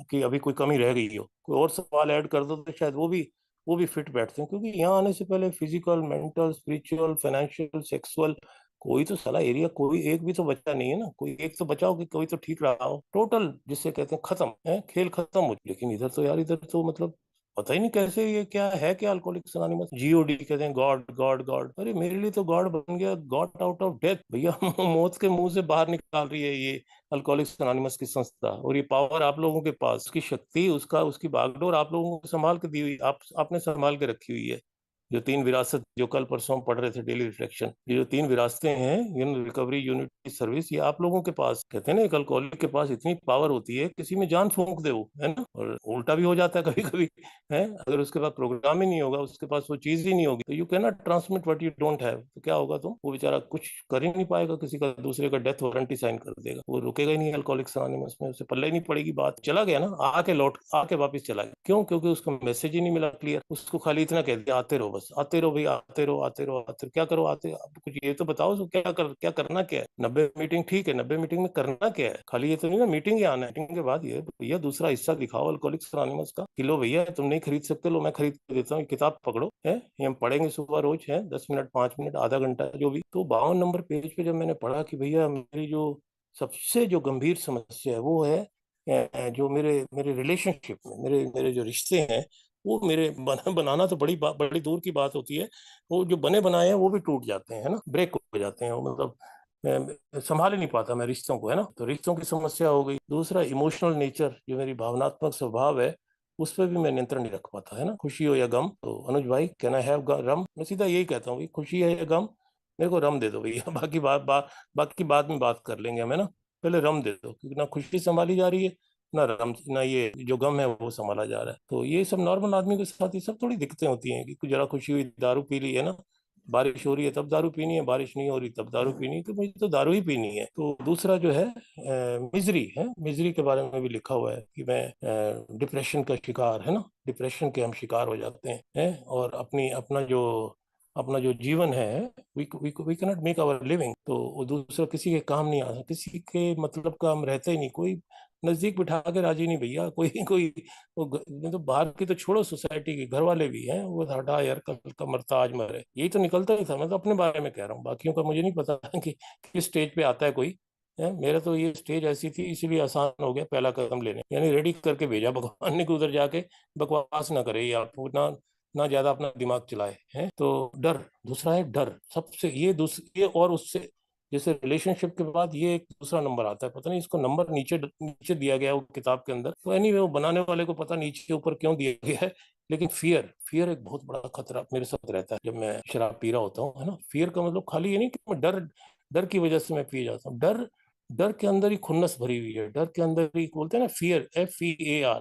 कि अभी कोई कमी रह गई हो। कोई और सवाल ऐड कर दो तो शायद वो भी फिट बैठते हैं, क्योंकि यहाँ आने से पहले physical, mental, spiritual, financial, sexual, कोई तो साला एरिया, कोई एक भी तो बचा नहीं है ना। कोई एक तो बचाओ कि कोई तो ठीक रहा हो। टोटल जिससे कहते हैं खत्म है, खेल खत्म हो। लेकिन इधर तो यार, इधर तो मतलब पता ही नहीं कैसे, ये क्या है, क्या अल्कोहलिक्स अनोनिमस। जीओडी कहते हैं, गॉड गॉड गॉड। अरे मेरे लिए तो गॉड बन गया गॉड आउट ऑफ डेथ भैया। मौत के मुंह से बाहर निकाल रही है ये अल्कोहलिक्स अनोनिमस की संस्था। और ये पावर आप लोगों के पास, उसकी शक्ति, उसका उसकी बागडोर आप लोगों को संभाल के दी हुई, आपने संभाल के रखी हुई है। जो 3 विरासत, जो कल परसों हम पढ़ रहे थे डेली रिफ्लेक्शन, ये जो 3 विरासतें हैं, यूनिट रिकवरी, यूनिटी, सर्विस, ये आप लोगों के पास। कहते हैं ना एक अल्कोहलिक के पास इतनी पावर होती है, किसी में जान फूंक दे वो, है ना। और उल्टा भी हो जाता है कभी कभी, है। अगर उसके पास प्रोग्राम ही नहीं होगा, उसके पास वो चीज ही नहीं होगी, तो you can not transmit what you don't have. तो क्या होगा, तो वो बेचारा कुछ कर ही नहीं पाएगा, किसी का दूसरे का डेथ वारंट ही साइन कर देगा। वो रुकेगा ही नहीं अल्कोहलिक्स अनोनिमस में, उसे पल्ले ही नहीं पड़ेगी बात। चला गया ना, आके वापस चला गया। क्यों? क्योंकि उसको मैसेज ही नहीं मिला क्लियर। उसको खाली इतना कह दिया, आते रहो बस, आते रहो भैया, आते रहो, आते रहो, आते रहो। क्या करो आते, अब कुछ ये तो बताओ, उसको क्या करना क्या है। 90 मीटिंग ठीक है, 90 मीटिंग में करना क्या है? खाली ये तो नहीं ना मीटिंग ही आना है। मीटिंग के बाद ये भैया दूसरा हिस्सा दिखाओ अल्कोहलिक्स अनोनिमस का, कि लो भैया तुम नहीं खरीद सकते, लो मैं खरीद के देता हूँ, किताब पकड़ो, है ये हम पढ़ेंगे सुबह रोज, है 10 मिनट, 5 मिनट, आधा घंटा, जो भी। तो 52 नंबर पेज पे जब मैंने पढ़ा कि भैया मेरी जो सबसे जो गंभीर समस्या है वो है जो मेरे मेरे रिलेशनशिप में, मेरे मेरे जो रिश्ते हैं, वो मेरे बनाना तो बड़ी दूर की बात होती है। वो जो बने बनाए हैं वो भी टूट जाते हैं, है ना, ब्रेक हो जाते हैं वो, मतलब संभाल ही नहीं पाता मैं रिश्तों को, है ना। तो रिश्तों की समस्या हो गई। दूसरा इमोशनल नेचर, जो मेरी भावनात्मक स्वभाव है, उस पर भी मैं नियंत्रण नहीं रख पाता, है ना। खुशी हो या गम, तो अनुज भाई कैन आई हैव रम, मैं सीधा यही कहता हूँ, खुशी है या गम, मेरे को रम दे दो भैया। बाकी बाद में बात कर लेंगे हम, है ना। पहले रम दे दो, क्योंकि ना खुशी संभाली जा रही है, ना ये जो गम है वो संभाला जा रहा है। तो ये सब नॉर्मल आदमी के साथ ये सब थोड़ी दिक्कतें होती हैं कि कुछ जरा खुशी हुई, दारू पी ली, है ना। बारिश हो रही है तब दारू पीनी है, बारिश नहीं हो रही तब दारू पीनी है, तो मुझे तो दारू ही पीनी है। तो दूसरा जो है मिजरी है, मिजरी के बारे में भी लिखा हुआ है कि मैं डिप्रेशन का शिकार, है ना, डिप्रेशन के हम शिकार हो जाते हैं। और अपना जो जीवन है, we cannot make our living. तो वो दूसरा किसी के काम नहीं आ, किसी के मतलब का हम रहते ही नहीं, कोई नजदीक बिठा के राजी नहीं भैया। कोई कोई तो बाहर की तो छोड़ो, सोसाइटी के घर वाले भी हैं, वो हटा यार, कल का मरता आज मरे, यही तो निकलता ही था। मैं तो अपने बारे में कह रहा हूँ, बाकियों का मुझे नहीं पता कि किस स्टेज पे आता है कोई, है। मेरा तो ये स्टेज ऐसी थी, इसीलिए आसान हो गया पहला कदम लेने, यानी रेडी करके भेजा भगवान ने कि उधर जाके बकवास ना करे, या ना ना ज्यादा अपना दिमाग चलाए, हैं। तो डर, दूसरा है डर सबसे, ये और उससे, जैसे रिलेशनशिप के बाद ये एक दूसरा नंबर आता है। पता नहीं इसको नंबर नीचे नीचे दिया गया है वो किताब के अंदर, तो एनीवे वो बनाने वाले को पता नीचे ऊपर क्यों दिया गया है। लेकिन फियर फियर एक बहुत बड़ा खतरा मेरे साथ रहता है जब मैं शराब पी रहा होता हूँ, है ना। फियर का मतलब खाली ये नहीं कि मैं डर डर की वजह से मैं पी जाता हूँ। डर डर के अंदर ही खुन्नस भरी हुई है, डर के अंदर ही बोलते हैं ना फियर, FEAR,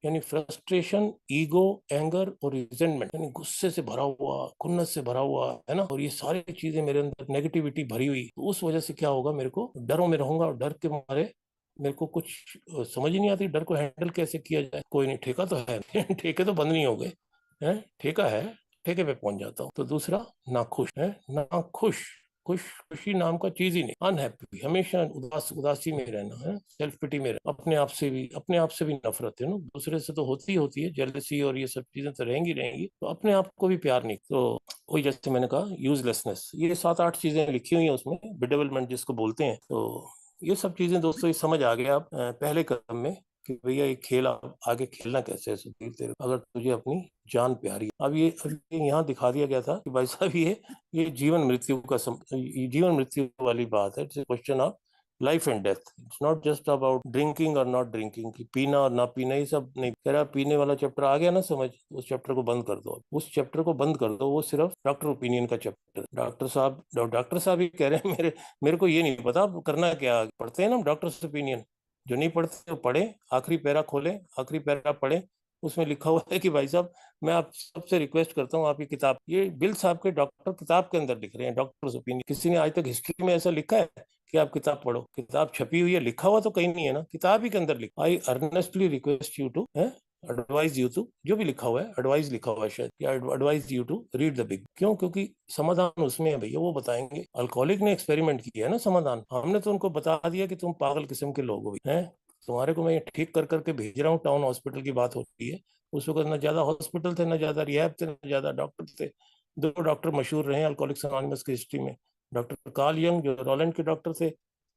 यानी फ्रस्ट्रेशन, ईगो, एंगर और रिजेंटमेंट, यानी गुस्से से भरा हुआ, खुन्नस से भरा हुआ, है ना। और ये सारी चीजें मेरे अंदर नेगेटिविटी भरी हुई, तो उस वजह से क्या होगा, मेरे को डरों में रहूंगा, और डर के मारे मेरे को कुछ समझ ही नहीं आती, डर को हैंडल कैसे किया जाए। कोई नहीं, ठेका तो है। ठेके तो बंद नहीं हो गए, हैं, ठेका है, ठेके पे पहुंच जाता हूँ। तो दूसरा, नाखुश है, नाखुश, खुशी नाम का चीज ही नहीं। अनहैप्पी, हमेशा उदासी में रहना, है, सेल्फ पिटी में रहना, अपने आप से भी नफरत, है ना। दूसरे से तो होती है जेलसी, और ये सब चीजें तो रहेंगी। तो अपने आप को भी प्यार नहीं। तो वही जैसे मैंने कहा, यूजलेसनेस, ये 7-8 चीजें लिखी हुई हैं उसमें, बिडेवलमेंट जिसको बोलते हैं। तो ये सब चीजें दोस्तों, ये समझ आ गया आप पहले कदम में, कि भैया ये खेल आप आगे खेलना कैसे है सुधीर, तेरे अगर तुझे अपनी जान प्यारी है। अब ये यहाँ दिखा दिया गया था कि भाई साहब, ये जीवन मृत्यु वाली बात है, question of life and death. It's not just about drinking और नॉट ड्रिंकिंग, की पीना और ना पीना, ये सब नहीं कह रहा। पीने वाला चैप्टर आ गया ना समझ, उस चैप्टर को बंद कर दो, उस चैप्टर को बंद कर दो। वो सिर्फ डॉक्टर ओपिनियन का चैप्टर। डॉक्टर साहब ही कह रहे हैं, मेरे मेरे को ये नहीं पता करना क्या। पढ़ते हैं ना डॉक्टर्स ओपिनियन, जो नहीं पढ़ते वो पढ़े, आखिरी पैरा खोले, आखिरी पैरा पढ़े, उसमें लिखा हुआ है कि भाई साहब मैं आप सबसे रिक्वेस्ट करता हूँ आपकी किताब, ये बिल साहब के डॉक्टर किताब के अंदर लिख रहे हैं डॉक्टर्स ओपिनियन। किसी ने आज तक हिस्ट्री में ऐसा लिखा है कि आप किताब पढ़ो? किताब छपी हुई है, लिखा हुआ तो कहीं नहीं है ना, किताब ही के अंदर लिखा। I earnestly request you to, advise you to, जो भी लिखा हुआ है एडवाइस लिखा हुआ है शायद, या advise you to read the big. क्यों? क्योंकि समाधान उसमें है भैया, वो बताएंगे। अल्कोहलिक ने एक्सपेरिमेंट किया है ना समाधान, हमने तो उनको बता दिया कि तुम पागल किस्म के लोग हो हैं, तुम्हारे को मैं ठीक कर करके भेज रहा हूँ। टाउन हॉस्पिटल की बात होती है, उस वक्त ना ज्यादा हॉस्पिटल थे, ना ज्यादा रिहैब थे, ना ज्यादा डॉक्टर थे। दो डॉक्टर मशहूर रहे अल्कोहलिक्स अनोनिमस की हिस्ट्री में, डॉक्टर कार्ल यंग जो रोलैंड के डॉक्टर थे,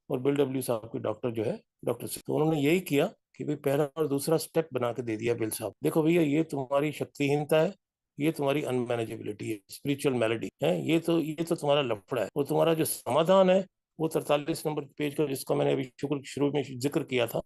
और बिल डब्ल्यू साहब के डॉक्टर जो है डॉक्टर से। तो उन्होंने यही किया कि भाई पहला और दूसरा स्टेप बना के दे दिया बिल साहब, देखो भैया ये तुम्हारी शक्तिहीनता है, ये तुम्हारी अनमैनेजेबिलिटी है, स्पिरिचुअल मैलेडी है, ये तो तुम्हारा लफड़ा है। और तुम्हारा जो समाधान है वो 43 नंबर पेज का, जिसका मैंने अभी शुरू में जिक्र किया था,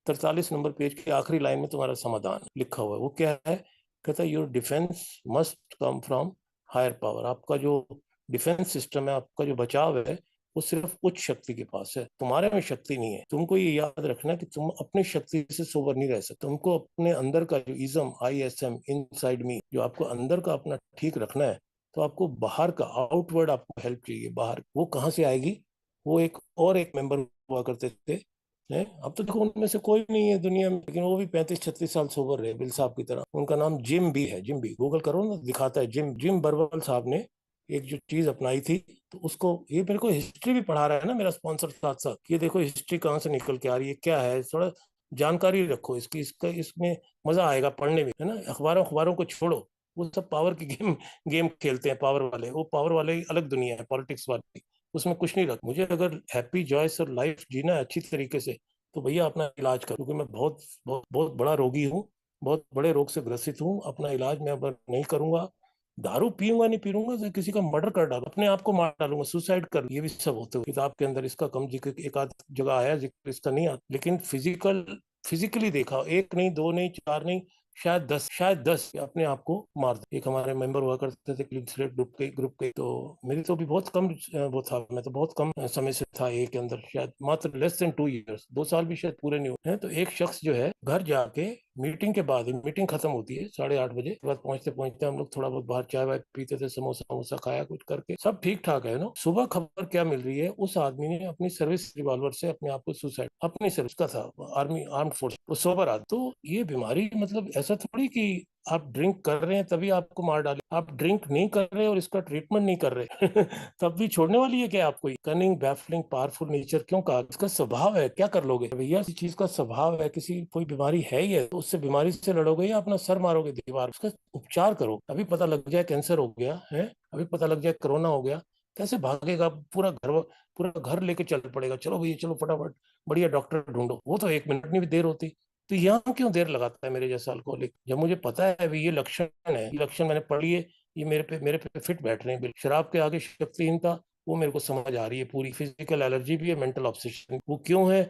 43 नंबर पेज की आखिरी लाइन में तुम्हारा समाधान लिखा हुआ है। वो क्या है? कहता है your defence must come from higher power. आपका जो डिफेंस सिस्टम है, आपका जो बचाव है, वो सिर्फ उच्च शक्ति के पास है, तुम्हारे में शक्ति नहीं है। तुमको ये याद रखना कि तुम अपनी शक्ति से सोबर नहीं रह सकते। तुमको अपने अंदर का जो इज्म, ISM, इनसाइड मी, जो आपको अंदर का अपना ठीक रखना है, तो आपको बाहर का, आउटवर्ड आपको हेल्प चाहिए। बाहर वो कहाँ से आएगी? वो एक मेंबर हुआ करते थे है, अब तो देखो उनमें से कोई नहीं है दुनिया में, लेकिन वो भी 35-36 साल सोबर रहे बिल साहब की तरह। उनका नाम जिम भी है, जिम भी, गूगल करो ना दिखाता है। जिम जिम बर्वल साहब ने एक जो चीज अपनाई थी, तो उसको, ये मेरे को हिस्ट्री भी पढ़ा रहा है ना मेरा स्पॉन्सर साथ साथ, ये देखो हिस्ट्री कहाँ से निकल के आ रही है, क्या है, थोड़ा जानकारी रखो इसकी, इसका इसमें मजा आएगा पढ़ने में, है ना। अखबारों अखबारों को छोड़ो, वो सब पावर की गेम गेम खेलते हैं पावर वाले, वो पावर वाले ही अलग दुनिया है, पॉलिटिक्स वाली, उसमें कुछ नहीं रख। मुझे अगर हैप्पी जॉयस और लाइफ जीना है अच्छी तरीके से, तो भैया अपना इलाज करो, क्योंकि मैं बहुत बहुत बहुत बड़ा रोगी हूँ, बहुत बड़े रोग से ग्रसित हूँ। अपना इलाज मैं अगर नहीं करूंगा, दारू पीऊंगा नहीं पीऊंगा तो किसी का मर्डर कर डालूंगा, अपने आप को मार डालूंगा, सुसाइड कर, ये भी सब होते हुए किताब के अंदर इसका कम जिक्र, एक आध जगह आया जिक्र, इसका नहीं आता। लेकिन फिजिकली देखा, एक नहीं, दो नहीं, चार नहीं, शायद 10 अपने आप को मार दे। एक हमारे मेंबर हुआ करते थे ग्रुप के, तो मेरी तो भी बहुत कम वो था, मैं तो बहुत कम समय से था ए के अंदर, शायद मात्र लेस देन 2 इयर्स, 2 साल भी शायद पूरे नहीं हुए हैं। तो एक शख्स जो है घर जाके, मीटिंग के बाद, मीटिंग खत्म होती है 8:30 बजे के बाद, पहुंचते पहुंचते हम लोग थोड़ा बहुत बाहर चाय वाय पीते थे, समोसा वमोसा खाया, कुछ करके सब ठीक ठाक है ना। सुबह खबर क्या मिल रही है, उस आदमी ने अपनी सर्विस रिवॉल्वर से अपने आप को सुसाइड, अपनी सर्विस का था, आर्मी आर्म फोर्स, वो सोबर आदमी। तो ये बीमारी मतलब ऐसा थोड़ी कि आप ड्रिंक कर रहे हैं तभी आपको मार डाले, आप ड्रिंक नहीं कर रहे और इसका ट्रीटमेंट नहीं कर रहे तब भी छोड़ने वाली है क्या आपको? कनिंग, बैफलिंग, पावरफुल नेचर क्यों कहा? इसका स्वभाव है, क्या कर लोगे भैया? किसी चीज का स्वभाव है, किसी कोई बीमारी है ही है, तो उससे बीमारी से लड़ोगे या अपना सर मारोगे दीवार? उसका उपचार करो। अभी पता लग जाए कैंसर हो गया है, अभी पता लग जाए कोरोना हो गया, कैसे भागेगा? पूरा घर लेके चल पड़ेगा, चलो भैया चलो फटाफट बढ़िया डॉक्टर ढूंढो। वो तो 1 मिनट में भी देर होती। तो यहाँ क्यों देर लगाता है मेरे जैसा अल्कोहलिक, जब मुझे पता है अभी ये लक्षण है, ये लक्षण मैंने पढ़ लिए, ये मेरे पे फिट बैठ रहे हैं बिल्कुल। शराब के आगे शक्तिहीनता, वो मेरे को समझ आ रही है पूरी। फिजिकल एलर्जी भी है, मेंटल ऑब्सेशन, वो क्यों है?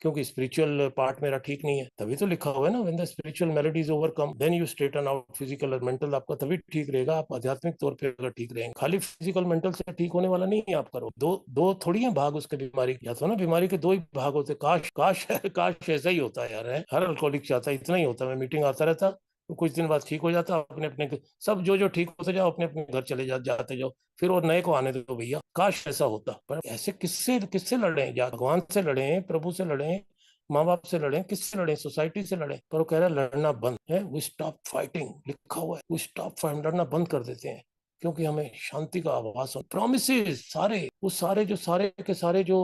क्योंकि स्पिरिचुअल पार्ट मेरा ठीक नहीं है। तभी तो लिखा हुआ है ना, when the spiritual malady is overcome then you straighten out. Physical और मेंटल आपका तभी ठीक रहेगा, आप आध्यात्मिक तौर पे अगर ठीक रहेंगे। खाली फिजिकल मेंटल से ठीक होने वाला नहीं है आपका रोग। दो दो थोड़ी है भाग उसके बीमारी, या तो ना बीमारी के 2 ही भाग होते। काश काश काश ऐसा ही होता है यार, है हर अल्कोहलिक चाहता है इतना ही होता। मैं मीटिंग आता रहता, तो कुछ दिन बाद ठीक हो जाता, अपने अपने सब जो ठीक होते जाओ, अपने अपने घर चले जाते जाओ, फिर और नए को आने दो भैया। काश ऐसा होता, पर ऐसे किससे किससे लड़े? या भगवान से लड़े, प्रभु से लड़े, माँ बाप से लड़े, किससे लड़े? सोसाइटी से लड़े। पर वो कह रहा है लड़ना बंद है, वी स्टॉप फाइटिंग, लिखा हुआ है, वी स्टॉप फाइटिंग, लड़ना बंद कर देते हैं, क्योंकि हमें शांति का आभास हो। प्रोमिसेस सारे, वो सारे जो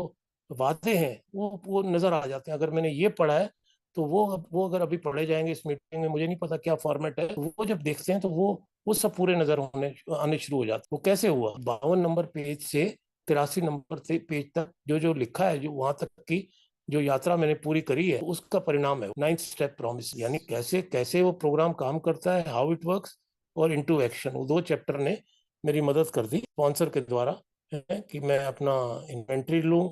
वादे हैं, वो नजर आ जाते हैं। अगर मैंने ये पढ़ा है, तो वो अगर अभी पढ़े जाएंगे इस मीटिंग में, मुझे नहीं पता क्या फॉर्मेट है, वो जब देखते हैं तो वो सब पूरे नजर होने आने शुरू हो जाते। वो कैसे हुआ? 52 नंबर पेज से 83 नंबर पेज तक जो जो लिखा है, जो वहां तक की जो यात्रा मैंने पूरी करी है, उसका परिणाम है 9th स्टेप प्रॉमिस। यानी कैसे कैसे वो प्रोग्राम काम करता है, हाउ इट वर्क्स, और इनटू एक्शन। वो 2 चैप्टर ने मेरी मदद कर दी स्पॉन्सर के द्वारा, है कि मैं अपना इन्वेंट्री लूं,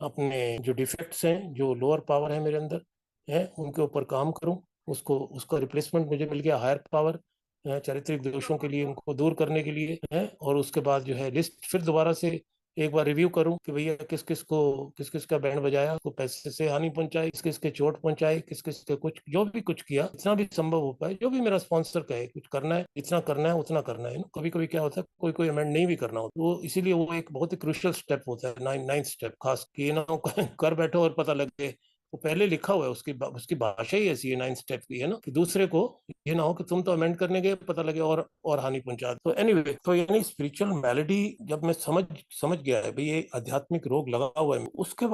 अपने जो डिफेक्ट्स हैं, जो लोअर पावर है मेरे अंदर है, उनके ऊपर काम करूं, उसको उसका रिप्लेसमेंट मुझे मिल गया हायर पावर, चारित्रिक दोषों के लिए, उनको दूर करने के लिए है। और उसके बाद जो है लिस्ट फिर दोबारा से एक बार रिव्यू करूं कि भैया किस किस का बैंड बजाया, को पैसे से हानि पहुंचाई, किस किस के चोट पहुंचाई, किस किस के कुछ जो भी कुछ किया, इतना भी संभव हो पाए, जो भी मेरा स्पॉन्सर कहे कुछ करना है, इतना करना है उतना करना है। कभी कभी क्या होता है कोई कोई अमेंड नहीं भी करना होता, वो इसीलिए वो एक बहुत ही क्रुशियल स्टेप होता है, नाइन्थ स्टेप खास, कि ना कर बैठो और पता लगे। वो पहले लिखा हुआ है, उसकी भाषा ही ऐसी है नाइन स्टेप की, है ना, कि दूसरे को ये ना हो कि तुम तो अमेंड करने गए, पता लगे और हानि पहुंचा। तो एनीवे, तो यानी स्पिरिचुअल मेलेडी जब मैं समझ गया है भाई ये आध्यात्मिक रोग लगा हुआ है, उसके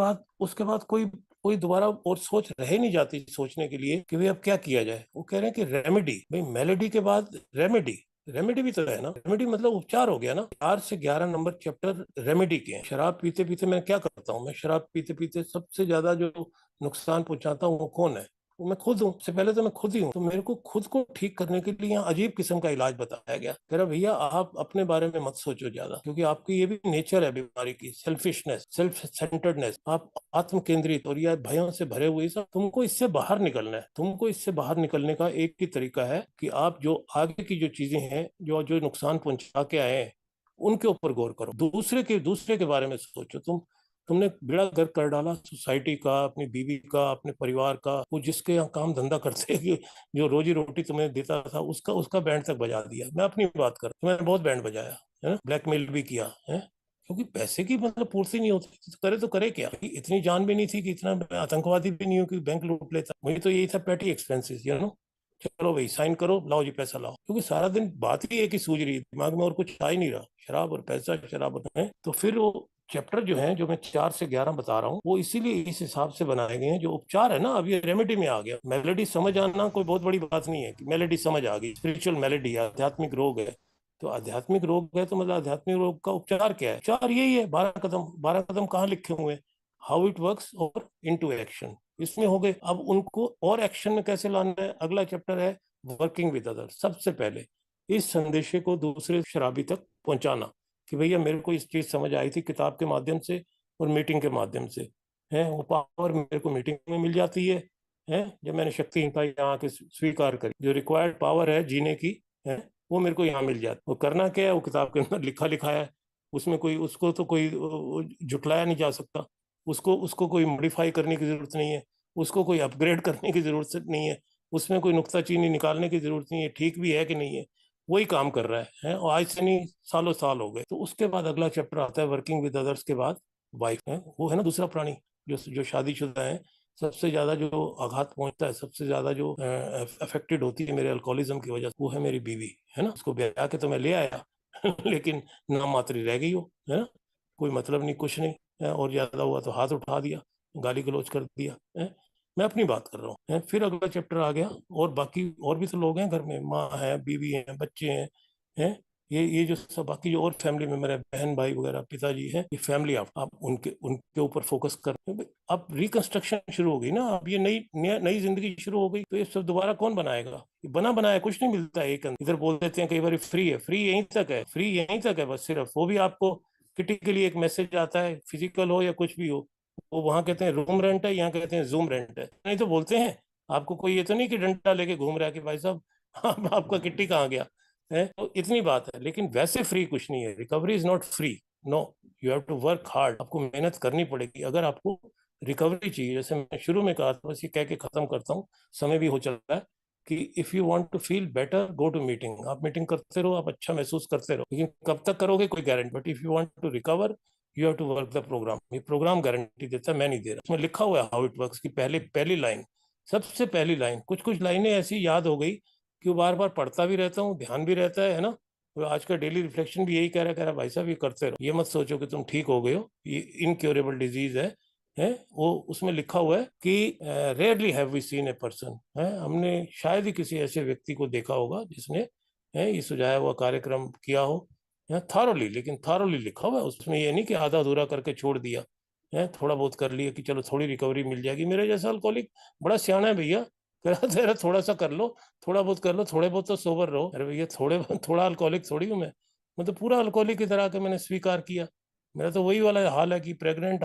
बाद कोई कोई दोबारा और सोच रह नहीं जाती सोचने के लिए कि भाई अब क्या किया जाए। वो कह रहे हैं कि रेमेडी, भाई मेलेडी के बाद रेमेडी, रेमेडी भी तो है ना, रेमेडी मतलब उपचार हो गया ना। 4 से 11 नंबर चैप्टर रेमेडी के हैं। शराब पीते पीते मैं क्या करता हूँ, मैं शराब पीते पीते सबसे ज्यादा जो नुकसान पहुंचाता हूँ वो कौन है, वो मैं खुद हूँ। सबसे पहले तो मैं खुद ही हूँ। तो मेरे को खुद को ठीक करने के लिए यहाँ अजीब किस्म का इलाज बताया गया, कह रहा भैया आप अपने बारे में मत सोचो ज्यादा, क्योंकि आपकी ये भी नेचर है बीमारी की, सेल्फिशनेस, सेल्फ सेंटर्डनेस, आप आत्म केंद्रित और यह भयों से भरे हुए सब, तुमको इससे बाहर निकलना है। तुमको इससे बाहर निकलने का एक ही तरीका है कि आप जो आगे की जो चीजें हैं, जो जो नुकसान पहुंचा के आए हैं, उनके ऊपर गौर करो। दूसरे के बारे में सोचो। तुमने बेड़ा गर्क कर डाला सोसाइटी का, अपनी बीवी का, अपने परिवार का, वो जिसके यहाँ काम धंधा करते हैं, जो रोजी रोटी तुम्हें देता था, उसका उसका बैंड तक बजा दिया। मैं अपनी बात कर, मैंने बहुत बैंड बजाया है ना, ब्लैकमेल भी किया है, क्योंकि पैसे की मतलब पूर्ति नहीं होती, तो करे क्या, इतनी जान भी नहीं थी कि इतना आतंकवादी भी नहीं हो कि बैंक लूट लेता। मुझे तो यही था पेटी एक्सपेंसेस, चलो भाई साइन करो, लाओ जी पैसा लाओ, क्योंकि सारा दिन बात ही एक ही सूझ रही, दिमाग में और कुछ आ ही नहीं रहा, शराब और पैसा, शराब है। तो फिर वो चैप्टर जो है, जो मैं 4 से 11 बता रहा हूँ, वो इसीलिए इस हिसाब से बनाए गए हैं। जो उपचार है ना, अब ये रेमेडी में आ गया। मेलेडी समझ आना कोई बहुत बड़ी बात नहीं है कि मेलेडी समझ आ गई, स्पिरिचुअल मेलेडी, आध्यात्मिक रोग है। तो आध्यात्मिक रोग है तो मतलब आध्यात्मिक रोग का उपचार क्या है? उपचार यही है, 12 कदम। 12 कदम कहाँ लिखे हुए हैं? हाउ इट वर्क्स और इनटू एक्शन, इसमें हो गए। अब उनको और एक्शन में कैसे लाना है, अगला चैप्टर है वर्किंग विद अदर्स। सबसे पहले इस संदेशे को दूसरे शराबी तक पहुंचाना, कि भैया मेरे को इस चीज समझ आई थी किताब के माध्यम से और मीटिंग के माध्यम से, है वो पावर मेरे को मीटिंग में मिल जाती है जब मैंने शक्तिहीनता यहाँ के स्वीकार करी, जो रिक्वायर्ड पावर है जीने की, है वो मेरे को यहाँ मिल जाती। वो करना क्या है, वो किताब के अंदर लिखा लिखा है, उसमें कोई उसको तो कोई जुटलाया नहीं जा सकता, उसको उसको कोई मॉडिफाई करने की जरूरत नहीं है, उसको कोई अपग्रेड करने की जरूरत नहीं है, उसमें कोई नुक्ताचीनी निकालने की जरूरत नहीं है, ठीक भी है कि नहीं है, वही काम कर रहा है और आज से नहीं सालों साल हो गए। तो उसके बाद अगला चैप्टर आता है वर्किंग विद अदर्स के बाद वाइफ है, वो है ना दूसरा प्राणी, जो शादीशुदा है। सबसे ज्यादा जो आघात पहुंचता है, सबसे ज्यादा जो अफेक्टेड होती है मेरे अल्कोहलिज्म की वजह से, वो है मेरी बीवी, है ना। उसको ब्याह के तो मैं ले आया लेकिन नाम मात्र रह गई हो, है ना, कोई मतलब नहीं, कुछ नहीं है, और ज्यादा हुआ तो हाथ उठा दिया, गाली गलौज कर दिया है। मैं अपनी बात कर रहा हूँ। फिर अगला चैप्टर आ गया, और बाकी और भी तो लोग हैं घर में, माँ है, बीवी है, बच्चे हैं ये जो सब बाकी जो और फैमिली मेंबर है, बहन भाई वगैरह, पिताजी हैं, ये फैमिली आप उनके उनके ऊपर फोकस कर। अब रिकंस्ट्रक्शन शुरू हो गई ना, अब ये नई नई जिंदगी शुरू हो गई, तो ये सब दोबारा कौन बनाएगा? बना बनाया कुछ नहीं मिलता है। एक इधर बोल देते हैं कई बार फ्री है, फ्री यहीं तक है, फ्री यहीं तक है बस, सिर्फ वो भी आपको किटी के लिए एक मैसेज आता है, फिजिकल हो या कुछ भी हो, वो वहां कहते हैं रूम रेंट है, यहाँ कहते हैं जूम रेंट है, नहीं तो बोलते हैं आपको कोई ये तो नहीं कि डंडा लेके घूम रहा है कि भाई साहब आपका किट्टी कहाँ गया है। तो इतनी बात है, लेकिन वैसे फ्री कुछ नहीं है, recovery is not free, no, you have to work hard, आपको मेहनत करनी पड़ेगी अगर आपको रिकवरी चाहिए। जैसे मैं शुरू में कहा था, बस ये कह के खत्म करता हूँ, समय भी हो चल रहा है, कि if you want to feel better go to meeting. आप मीटिंग करते रहो, आप अच्छा महसूस करते रहो, लेकिन कब तक करोगे कोई guarantee, but if you want to recover you have to work the program. ये प्रोग्राम गारंटी देता है, मैं नहीं दे रहा। उसमें लिखा हुआ है हाउ इट वर्क्स की पहले पहली लाइन, सबसे पहली लाइन। कुछ कुछ लाइनें ऐसी याद हो गई कि वो बार बार पढ़ता भी रहता हूँ, ध्यान भी रहता है ना। तो आज का डेली रिफ्लेक्शन भी यही कह रहा भाई साहब ये करते रहो, ये मत सोचो कि तुम ठीक हो गए हो, ये इनक्योरेबल डिजीज है वो उसमें लिखा हुआ है कि rarely have we seen a person, है हमने शायद ही किसी ऐसे व्यक्ति को देखा होगा जिसने ये सुझाया हुआ कार्यक्रम किया हो थारोली, लेकिन थारोली लिखा हुआ है उसमें, ये नहीं कि आधा अधूरा करके छोड़ दिया है, थोड़ा बहुत कर लिया कि चलो थोड़ी रिकवरी मिल जाएगी। मेरे जैसा अल्कोहलिक बड़ा सियाना है भैया, कह रहा था थोड़ा सा कर लो, थोड़ा बहुत कर लो, थोड़े बहुत तो सोबर रहो। अरे भैया थोड़ा अल्कोहलिक थोड़ी हूँ मैं तो पूरा अल्कोहलिक की तरह के मैंने स्वीकार किया। मेरा तो वही वाला हाल है कि प्रेग्नेंट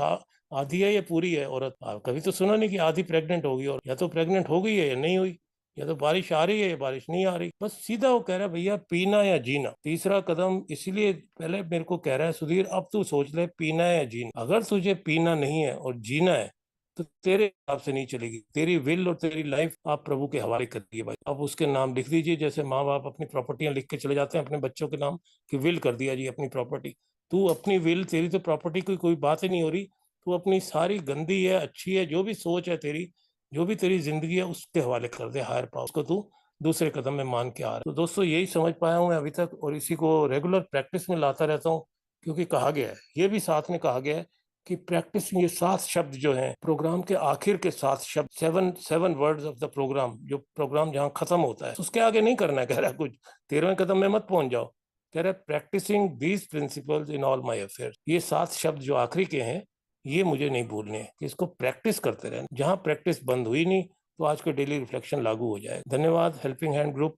आधी है या पूरी है औरत? कभी तो सुना नहीं कि आधी प्रेग्नेंट होगी, और या तो प्रेग्नेंट हो गई है या नहीं हुई, या तो बारिश आ रही है या बारिश नहीं आ रही। बस सीधा वो कह रहा है भैया पीना या जीना, तीसरा कदम। इसीलिए पहले मेरे को कह रहा है सुधीर, अब तू सोच ले पीना है या जीना। अगर तुझे पीना नहीं है और जीना है तो तेरे हिसाब से नहीं चलेगी। तेरी विल और तेरी लाइफ आप प्रभु के हवाले कर दिए भाई। अब उसके नाम लिख दीजिए, जैसे माँ बाप अपनी प्रॉपर्टियां लिख के चले जाते हैं अपने बच्चों के नाम, कि विल कर दिया जी अपनी प्रॉपर्टी। तू अपनी विल, तेरी तो प्रॉपर्टी की कोई बात ही नहीं हो रही। तू अपनी सारी गंदी है अच्छी है जो भी सोच है तेरी, जो भी तेरी जिंदगी है, उसके हवाले कर दे हायर पावर को। तू दूसरे कदम में मान के आ रहा है। तो दोस्तों यही समझ पाया हूं मैं अभी तक, और इसी को रेगुलर प्रैक्टिस में लाता रहता हूँ। क्योंकि कहा गया है, ये भी साथ में कहा गया है कि प्रैक्टिस, ये 7 शब्द जो हैं प्रोग्राम के आखिर के 7 शब्द, seven seven words of the program, जो प्रोग्राम जहाँ खत्म होता है उसके आगे नहीं करना है, कह रहा है कुछ 13वें कदम में मत पहुंच जाओ। कह रहा है practising these principles in all my affair. ये 7 शब्द जो आखिरी के हैं, ये मुझे नहीं भूलने हैं, कि इसको प्रैक्टिस करते रहना। जहां प्रैक्टिस बंद हुई नहीं, तो आज का डेली रिफ्लेक्शन लागू हो जाएगा। धन्यवाद हेल्पिंग हैंड ग्रुप,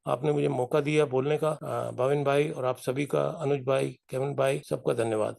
आपने मुझे मौका दिया बोलने का। भाविन भाई और आप सभी का, अनुज भाई, केविन भाई, सबका धन्यवाद।